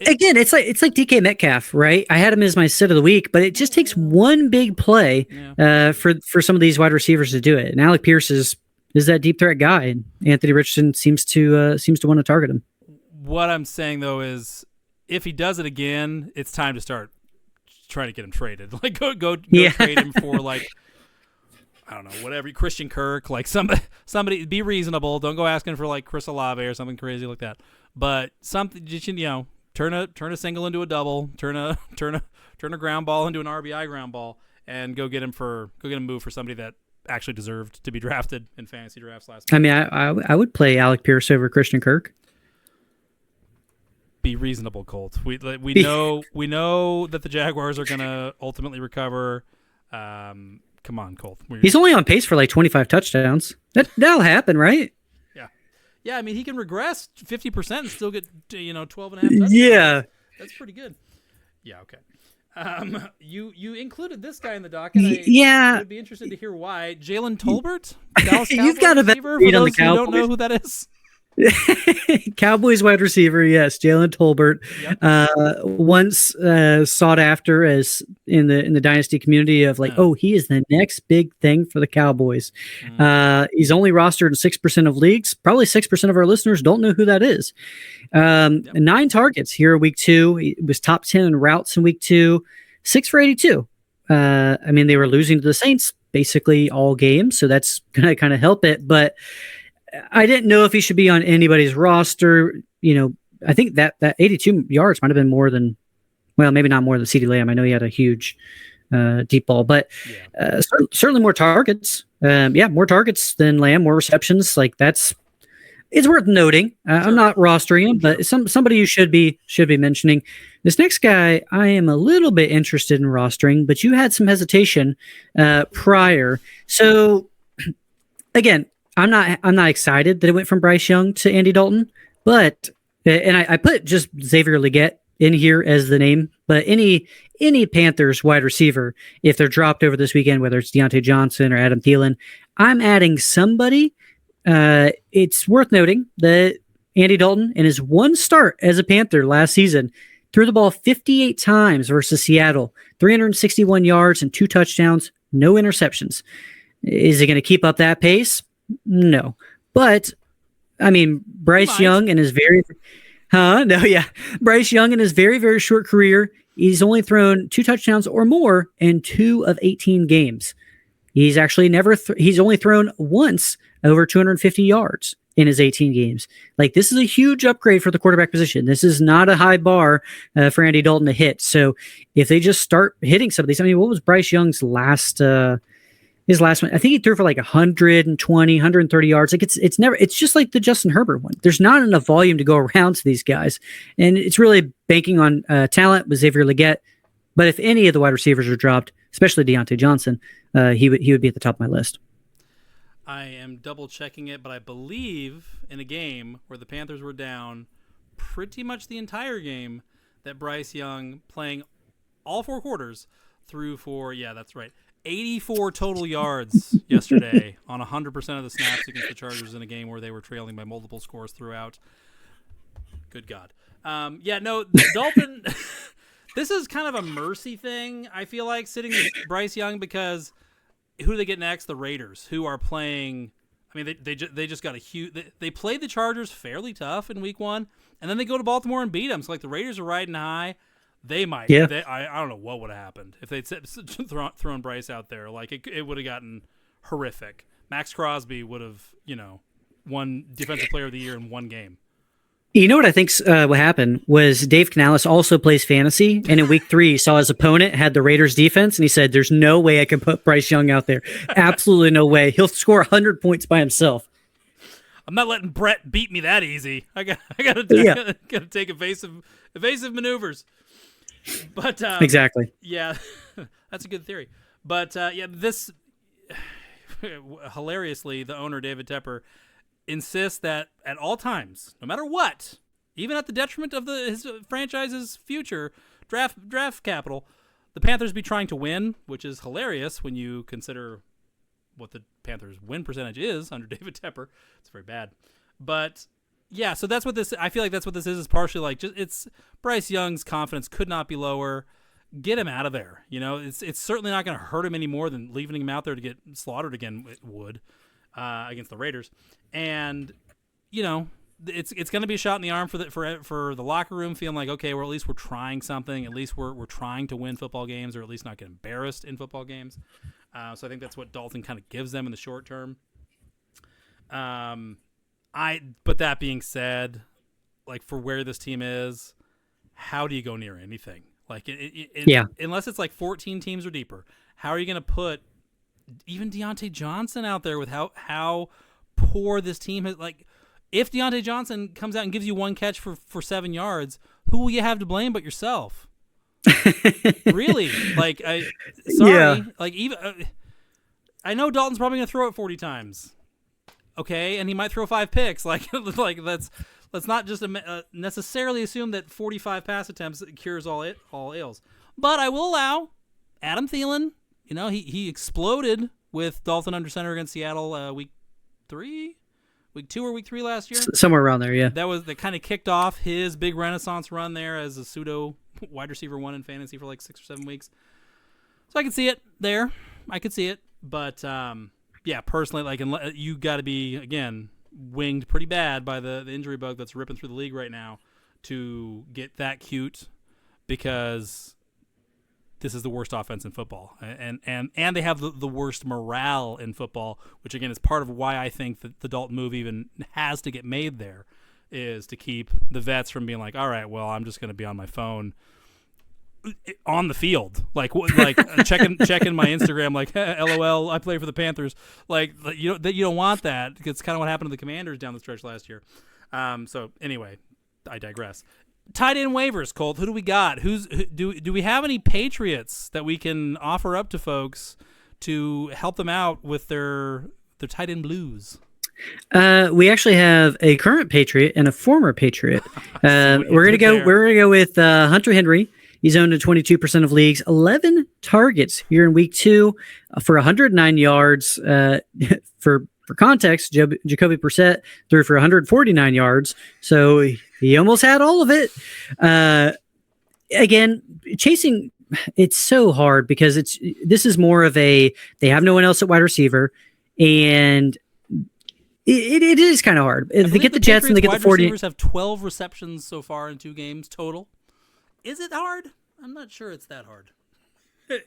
Again, it's like DK Metcalf, right? I had him as my sit of the week, but it just takes one big play for some of these wide receivers to do it. And Alec Pierce is that deep threat guy, and Anthony Richardson seems to want to target him. What I'm saying though is, if he does it again, it's time to start trying to get him traded. Like go trade him for like. I don't know, whatever, Christian Kirk, like somebody, be reasonable. Don't go asking for like Chris Olave or something crazy like that. But something, just, turn a single into a double, turn a ground ball into an RBI ground ball, and go get him moved for somebody that actually deserved to be drafted in fantasy drafts last week. I would play Alec Pierce over Christian Kirk. Be reasonable, Colt. We know that the Jaguars are going to ultimately recover. Come on, Colt. He's only on pace for like 25 touchdowns. That'll happen, right? Yeah. He can regress 50% and still get 12 and a half touchdowns. Yeah, that's pretty good. Yeah, okay. You included this guy in the docket. I would be interested to hear why. Jalen Tolbert, Dallas Cowboys you've got a better read on the Cowboys. Who don't know who that is. Cowboys wide receiver, yes, Jalen Tolbert, once sought after as in the dynasty community of like, he is the next big thing for the Cowboys. He's only rostered in 6% of leagues. Probably 6% of our listeners don't know who that is. 9 targets here week 2. He was top 10 in routes in week 2. 6 for 82. They were losing to the Saints basically all game, so that's gonna kind of help it, but. I didn't know if he should be on anybody's roster. I think that 82 yards might have been more than, well, maybe not more than CeeDee Lamb. I know he had a huge deep ball, but certainly more targets. More targets than Lamb, more receptions. Like that's, It's worth noting. I'm not rostering him, but somebody you should be mentioning. This next guy, I am a little bit interested in rostering, but you had some hesitation prior. So again, I'm not excited that it went from Bryce Young to Andy Dalton, but I put just Xavier Legette in here as the name, but any Panthers wide receiver, if they're dropped over this weekend, whether it's Deontay Johnson or Adam Thielen, I'm adding somebody. It's worth noting that Andy Dalton, in his one start as a Panther last season, threw the ball 58 times versus Seattle, 361 yards and 2 touchdowns, no interceptions. Is he going to keep up that pace? No. But, I mean, Bryce Young in his Bryce Young in his very, very short career, he's only thrown 2 touchdowns or more in 2 of 18 games. He's actually he's only thrown once over 250 yards in his 18 games. Like, this is a huge upgrade for the quarterback position. This is not a high bar for Andy Dalton to hit. So if they just start hitting some of these, I mean, what was Bryce Young's last one? I think he threw for like 120, 130 yards. Like, it's just like the Justin Herbert one. There's not enough volume to go around to these guys. And it's really banking on talent with Xavier Legette. But if any of the wide receivers are dropped, especially Deontay Johnson, he would be at the top of my list. I am double checking it, but I believe in a game where the Panthers were down pretty much the entire game that Bryce Young, playing all 4 quarters, threw for, that's right, 84 total yards yesterday on 100% of the snaps against the Chargers in a game where they were trailing by multiple scores throughout. Good God. Dalton, this is kind of a mercy thing, I feel like, sitting with Bryce Young, because who do they get next? The Raiders, who are playing. I mean, they just got a huge. They played the Chargers fairly tough in Week 1, and then they go to Baltimore and beat them. So, like, the Raiders are riding high. They might. Yeah. I don't know what would have happened if they'd thrown Bryce out there. Like, it would have gotten horrific. Max Crosby would have, won Defensive Player of the Year in 1 game. You know what I think what happened was Dave Canales also plays fantasy, and in Week 3 he saw his opponent had the Raiders defense, and he said, "There's no way I can put Bryce Young out there. Absolutely no way. He'll score 100 points by himself." I'm not letting Brett beat me that easy. I gotta take evasive maneuvers. But exactly. Yeah, that's a good theory. But this hilariously, the owner David Tepper insists that at all times, no matter what, even at the detriment of his franchise's future draft capital, the Panthers be trying to win, which is hilarious when you consider what the Panthers' win percentage is under David Tepper. It's very bad. But yeah, so that's what this. I feel like that's what this is partially like. Just it's Bryce Young's confidence could not be lower. Get him out of there. It's certainly not going to hurt him any more than leaving him out there to get slaughtered again. It would. Against the Raiders, and it's going to be a shot in the arm for the locker room, feeling like, okay, well, at least we're trying something, at least we're trying to win football games, or at least not get embarrassed in football games. So I think that's what Dalton kind of gives them in the short term. But that being said, like, for where this team is, how do you go near anything? Like, unless it's like 14 teams or deeper, how are you going to put even Deontay Johnson out there with how poor this team is? Like, if Deontay Johnson comes out and gives you 1 catch for 7 yards, who will you have to blame but yourself? Really? Like, like, even I know Dalton's probably going to throw it 40 times. Okay, and he might throw 5 picks. Like let's not just necessarily assume that 45 pass attempts cures all ails. But I will allow Adam Thielen. He exploded with Dalton under center against Seattle week 2 or week 3 last year. Somewhere around there, yeah. That kind of kicked off his big renaissance run there as a pseudo wide receiver 1 in fantasy for like 6 or 7 weeks. So I could see it there. I could see it. But, personally, like, you got to be, again, winged pretty bad by the injury bug that's ripping through the league right now to get that cute, because this is the worst offense in football, and they have the worst morale in football, which again is part of why I think that the Dalton move even has to get made there, is to keep the vets from being like, all right, well, I'm just going to be on my phone. on the field, like checking my Instagram, like LOL, I play for the Panthers. Like you don't want that. It's kind of what happened to the Commanders down the stretch last year. So anyway, I digress. Tight end waivers, Colt. Who do we got? Do we have any Patriots that we can offer up to folks to help them out with their tight end blues? We actually have a current Patriot and a former Patriot. We're gonna go with Hunter Henry. He's owned in 22% of leagues. 11 targets here in week 2 for 109 yards. For context, Jacoby Brissett threw for 149 yards, so he almost had all of it. Again, chasing, it's so hard because this is more of they have no one else at wide receiver, and it is kind of hard. They get the Jets and they get the 40. Receivers have 12 receptions so far in 2 games total. Is it hard? I'm not sure it's that hard.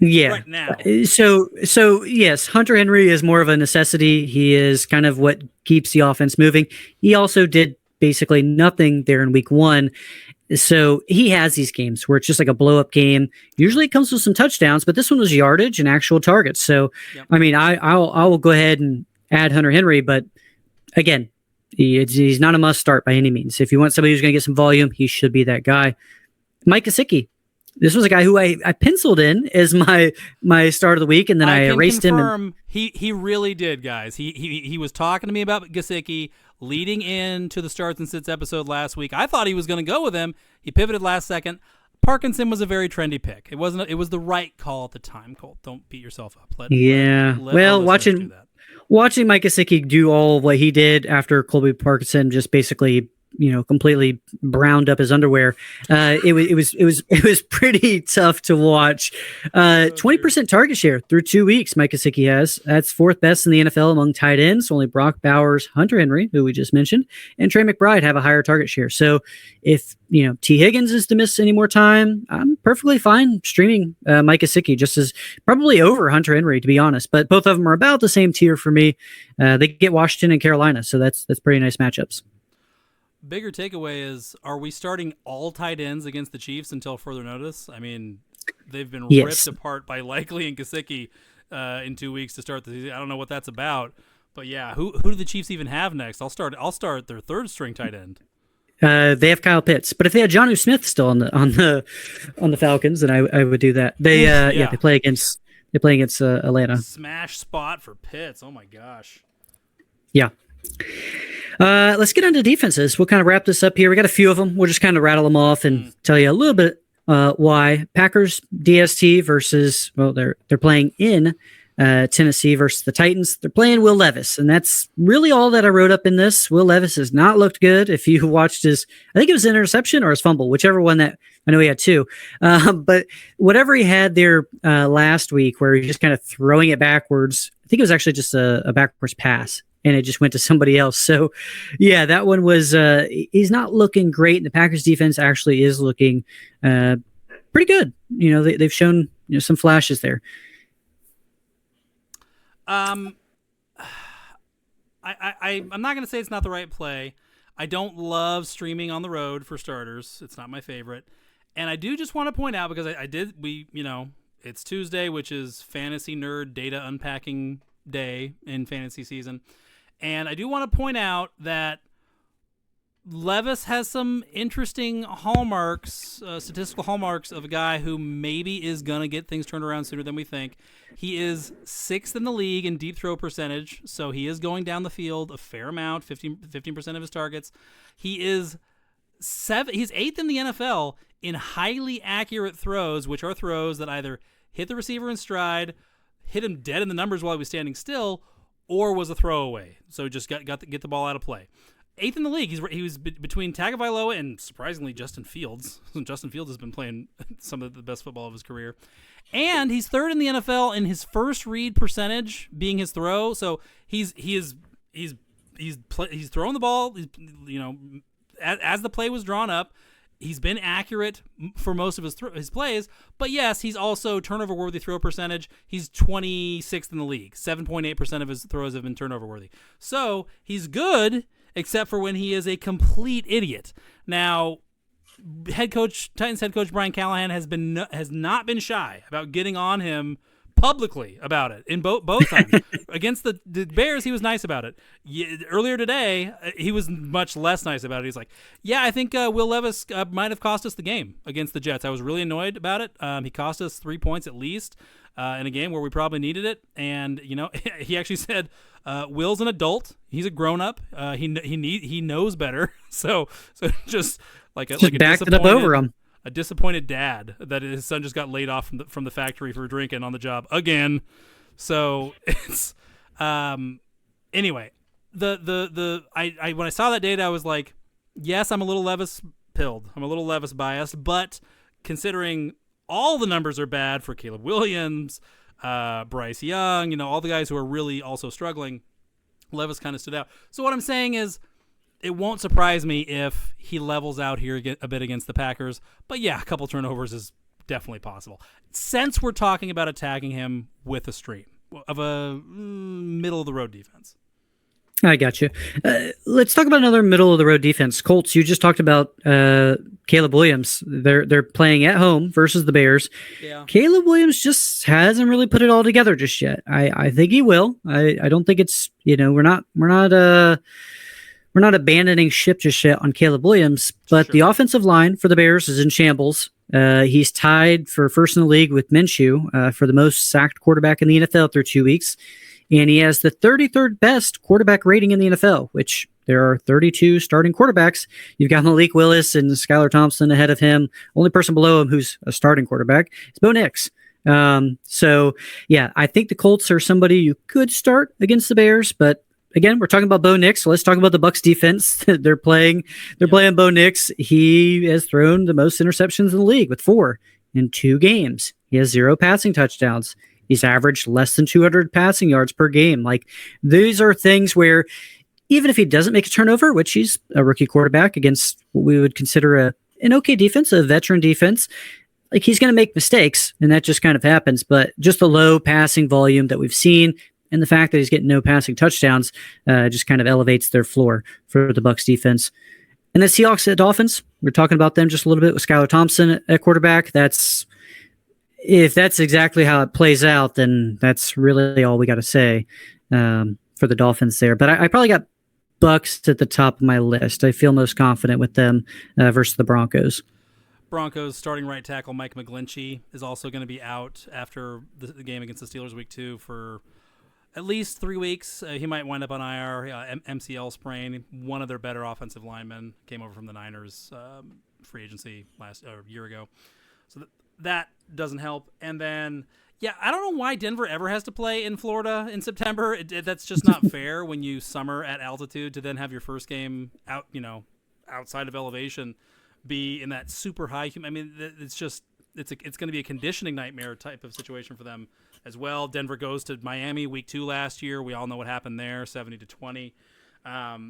Yeah. Right now. So yes, Hunter Henry is more of a necessity. He is kind of what keeps the offense moving. He also did basically nothing there in week 1. So he has these games where it's just like a blow up game. Usually it comes with some touchdowns, but this one was yardage and actual targets. So, yep. I mean, I will go ahead and add Hunter Henry, but again, he's not a must start by any means. If you want somebody who's going to get some volume, he should be that guy. Mike Gesicki. This was a guy who I penciled in as my start of the week, and then I erased him. He really did, guys. He was talking to me about Gesicki leading into the Starts and Sits episode last week. I thought he was going to go with him. He pivoted last second. Parkinson was a very trendy pick. It was the right call at the time, Colt. Don't beat yourself up. Watching Mike Gesicki do all of what he did after Colby Parkinson just basically, completely browned up his underwear. It was pretty tough to watch. 20% target share through 2 weeks. Mike Gesicki has. That's 4th best in the NFL among tight ends. Only Brock Bowers, Hunter Henry, who we just mentioned, and Trey McBride have a higher target share. So if T. Higgins is to miss any more time, I'm perfectly fine streaming Mike Gesicki, just as probably over Hunter Henry, to be honest. But both of them are about the same tier for me. They get Washington and Carolina, so that's pretty nice matchups. Bigger takeaway is, are we starting all tight ends against the Chiefs until further notice? I mean, they've been ripped apart by Likely and Gesicki in 2 weeks to start the season. I don't know what that's about, but yeah, who do the Chiefs even have next? I'll start their 3rd string tight end. They have Kyle Pitts, but if they had Jonnu Smith still on the Falcons, then I would do that. They play against Atlanta. Smash spot for Pitts. Oh my gosh. Yeah. Let's get into defenses. We'll kind of wrap this up here. We got a few of them. We'll just kind of rattle them off and tell you a little bit why. Packers DST versus, they're playing in Tennessee versus the Titans. They're playing Will Levis, and that's really all that I wrote up in this. Will Levis has not looked good. If you watched I think it was an interception or his fumble, whichever one that, I know he had 2. But whatever he had there last week where he was just kind of throwing it backwards, I think it was actually just a backwards pass, and it just went to somebody else. So, yeah, that one was he's not looking great. And the Packers defense actually is looking pretty good. They've shown some flashes there. I'm not going to say it's not the right play. I don't love streaming on the road for starters. It's not my favorite. And I do just want to point out, because it's Tuesday, which is fantasy nerd data unpacking day in fantasy season. And I do want to point out that Levis has some interesting hallmarks, statistical hallmarks of a guy who maybe is going to get things turned around sooner than we think. He is 6th in the league in deep throw percentage, so he is going down the field a fair amount, 15% of his targets. He is he's 8th in the NFL in highly accurate throws, which are throws that either hit the receiver in stride, hit him dead in the numbers while he was standing still, or was a throwaway. So just got to get the ball out of play. 8th in the league. He was between Tagovailoa and, surprisingly, Justin Fields. Justin Fields has been playing some of the best football of his career. And he's 3rd in the NFL in his first read percentage being his throw. So he's throwing the ball. As the play was drawn up, he's been accurate for most of his plays. But yes, he's also turnover worthy throw percentage. He's 26th in the league. 7.8% of his throws have been turnover worthy. So he's good, except for when he is a complete idiot. Now, Titans head coach Brian Callahan has not been shy about getting on him publicly about it in both times. Against the Bears, he was nice about it. Earlier today, he was much less nice about it. He's like, yeah, I think Will Levis might have cost us the game against the Jets. I was really annoyed about it. He cost us 3 points at least in a game where we probably needed it. And, he actually said, Will's an adult. He's a grown-up. He knows better. So just like a backed it up over him. A disappointed dad that his son just got laid off from the factory for drinking on the job again. So it's anyway. I when I saw that data, I was like, yes, I'm a little Levis pilled. I'm a little Levis biased, but considering all the numbers are bad for Caleb Williams, Bryce Young, all the guys who are really also struggling, Levis kind of stood out. So what I'm saying is, it won't surprise me if he levels out here a bit against the Packers. But yeah, a couple turnovers is definitely possible. Since we're talking about attacking him with a stream of a middle-of-the-road defense. I got you. Let's talk about another middle-of-the-road defense. Colts, you just talked about Caleb Williams. They're playing at home versus the Bears. Yeah. Caleb Williams just hasn't really put it all together just yet. I think he will. I don't think it's, we're not abandoning ship just yet on Caleb Williams, but Sure. The offensive line for the Bears is in shambles. He's tied for first in the league with Minshew for the most sacked quarterback in the NFL through 2 weeks. And he has the 33rd best quarterback rating in the NFL, which there are 32 starting quarterbacks. You've got Malik Willis and Skylar Thompson ahead of him. Only person below him who's a starting quarterback is Bo Nix. So, yeah, I think the Colts are somebody you could start against the Bears, but again, we're talking about Bo Nix, so let's talk about the Bucs defense. They're playing Bo Nix. He has thrown the most interceptions in the league with 4 in 2 games. He has 0 passing touchdowns. He's averaged less than 200 passing yards per game. Like, these are things where even if he doesn't make a turnover, which he's a rookie quarterback against what we would consider an okay defense, a veteran defense, like, he's going to make mistakes, and that just kind of happens. But just the low passing volume that we've seen and the fact that he's getting no passing touchdowns just kind of elevates their floor for the Bucs defense. And the Seahawks at Dolphins, we're talking about them just a little bit with Skylar Thompson at quarterback. If that's exactly how it plays out, then that's really all we got to say for the Dolphins there. But I probably got Bucs at the top of my list. I feel most confident with them versus the Broncos. Broncos starting right tackle Mike McGlinchey is also going to be out after the game against the Steelers week 2 for at least 3 weeks. He might wind up on IR, MCL sprain. One of their better offensive linemen came over from the Niners free agency a year ago. So that doesn't help. And then, yeah, I don't know why Denver ever has to play in Florida in September. That's just not fair when you summer at altitude to then have your first game out, outside of elevation be in that super high. I mean, it's going to be a conditioning nightmare type of situation for them as well. Denver goes to Miami week 2 last year. We all know what happened there, 70-20.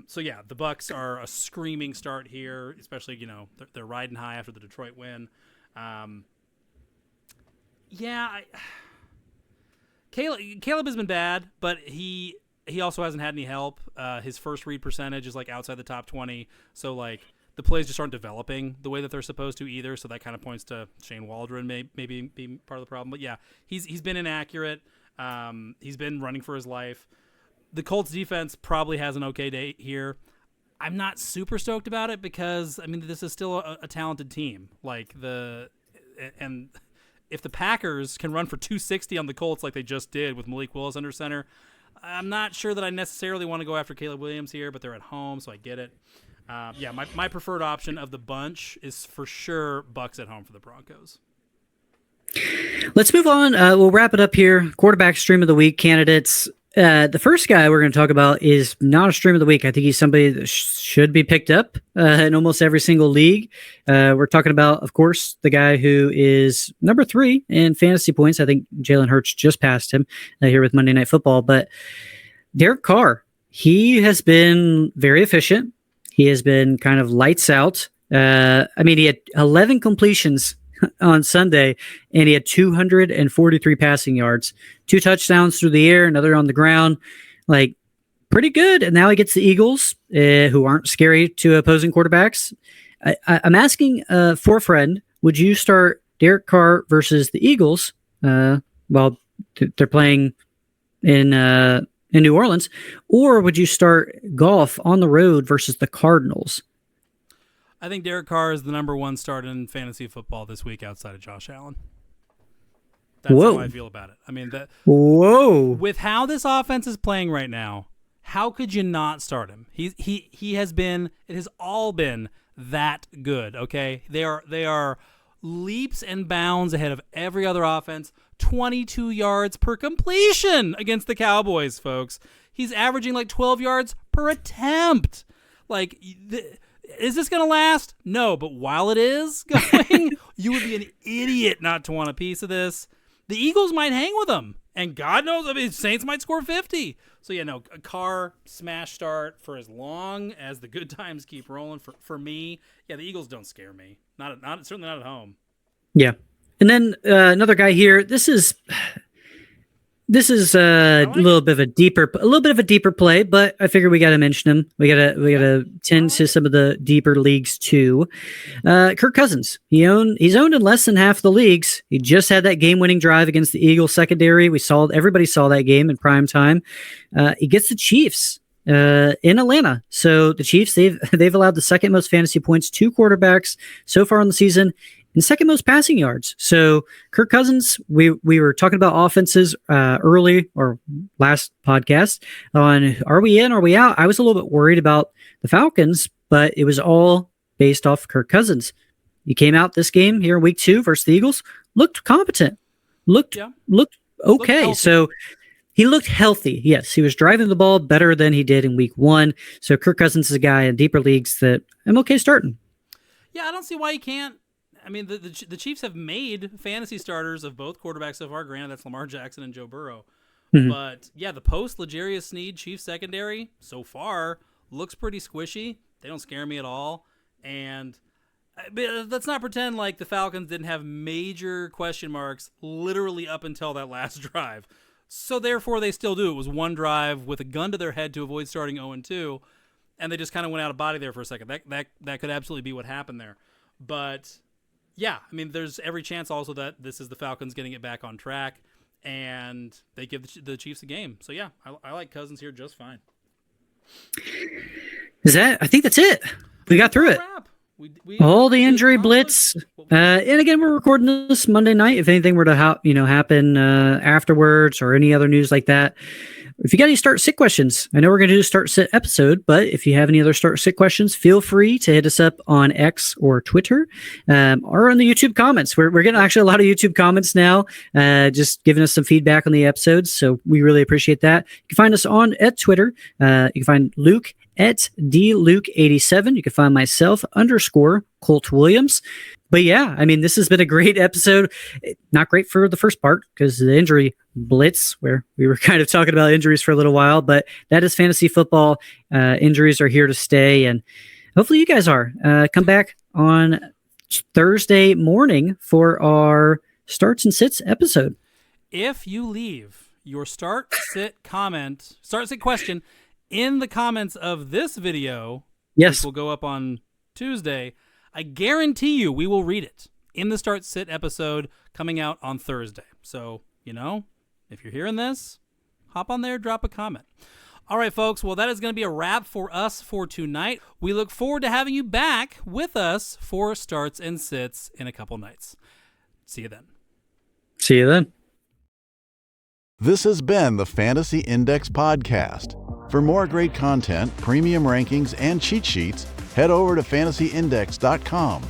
So yeah, the Bucs are a screaming start here, especially, they're riding high after the Detroit win. Caleb has been bad, but he also hasn't had any help. His first read percentage is outside the top 20. So the plays just aren't developing the way that they're supposed to either. So that kind of points to Shane Waldron maybe being part of the problem. But yeah, he's been inaccurate. He's been running for his life. The Colts defense probably has an okay day here. I'm not super stoked about it because this is still a talented team. And if the Packers can run for 260 on the Colts like they just did with Malik Willis under center, I'm not sure that I necessarily want to go after Caleb Williams here, but they're at home, so I get it. My preferred option of the bunch is for sure Bucs at home for the Broncos. Let's move on. We'll wrap it up here. Quarterback stream of the week candidates. The first guy we're going to talk about is not a stream of the week. I think he's somebody that should be picked up in almost every single league. We're talking about, of course, the guy who is number 3 in fantasy points. I think Jalen Hurts just passed him here with Monday Night Football. But Derek Carr, he has been very efficient. He has been kind of lights out. He had 11 completions on Sunday, and he had 243 passing yards, 2 touchdowns through the air, another on the ground. Pretty good. And now he gets the Eagles, who aren't scary to opposing quarterbacks. I'm asking for a friend, would you start Derek Carr versus the Eagles while they're playing in New Orleans, or would you start Goff on the road versus the Cardinals? I think Derek Carr is the number one start in fantasy football this week outside of Josh Allen. That's how I feel about it. I mean, with how this offense is playing right now, how could you not start him? He has been. It has all been that good. Okay, they are leaps and bounds ahead of every other offense. 22 yards per completion against the Cowboys, folks. He's averaging like 12 yards per attempt. Like, is this going to last? No, but while it is going, you would be an idiot not to want a piece of this. The Eagles might hang with them, and God knows, I mean, Saints might score 50. So, yeah, no, a Carr smash start for as long as the good times keep rolling. For me, yeah, the Eagles don't scare me. Not certainly not at home. Yeah. And then another guy here. This is a little bit of a deeper play, but I figure we got to mention him. We got to tend to some of the deeper leagues too. Kirk Cousins. He's owned in less than half the leagues. He just had that game-winning drive against the Eagles secondary. Everybody saw that game in prime time. He gets the Chiefs in Atlanta. So the Chiefs, they've allowed the second most fantasy points to quarterbacks so far in the season, and second most passing yards. So Kirk Cousins, we were talking about offenses early or last podcast on are we in, are we out? I was a little bit worried about the Falcons, but it was all based off Kirk Cousins. He came out this game here in week 2 versus the Eagles, looked competent, looked okay. So he looked healthy. Yes, he was driving the ball better than he did in week 1. So Kirk Cousins is a guy in deeper leagues that I'm okay starting. Yeah, I don't see why he can't. I mean, the Chiefs have made fantasy starters of both quarterbacks so far. Granted, that's Lamar Jackson and Joe Burrow. Mm-hmm. But, yeah, the post-L'Jarius Sneed Chiefs secondary so far looks pretty squishy. They don't scare me at all. And let's not pretend like the Falcons didn't have major question marks literally up until that last drive. So, therefore, they still do. It was one drive with a gun to their head to avoid starting 0-2, and they just kind of went out of body there for a second. That could absolutely be what happened there. But yeah, I mean, there's every chance also that this is the Falcons getting it back on track, and they give the Chiefs a game. So yeah, I like Cousins here just fine. I think that's it. We got through it. All the injury blitz. And again, we're recording this Monday night. If anything were to happen afterwards or any other news like that, if you got any start-sit questions, I know we're going to do a start-sit episode, but if you have any other start-sit questions, feel free to hit us up on X or Twitter or on the YouTube comments. We're getting actually a lot of YouTube comments now, just giving us some feedback on the episodes, so we really appreciate that. You can find us at Twitter. You can find Luke at DLuke87. You can find myself _Colt Williams. But yeah, I mean, this has been a great episode. Not great for the first part because the injury blitz, where we were kind of talking about injuries for a little while, but that is fantasy football. Injuries are here to stay, and hopefully you guys are. Come back on Thursday morning for our starts and sits episode. If you leave your start-sit question in the comments of this video, yes, which will go up on Tuesday, I guarantee you we will read it in the start-sit episode coming out on Thursday. So, if you're hearing this, hop on there, drop a comment. All right, folks. Well, that is going to be a wrap for us for tonight. We look forward to having you back with us for starts and sits in a couple nights. See you then. See you then. This has been the Fantasy Index Podcast. For more great content, premium rankings, and cheat sheets, head over to fantasyindex.com.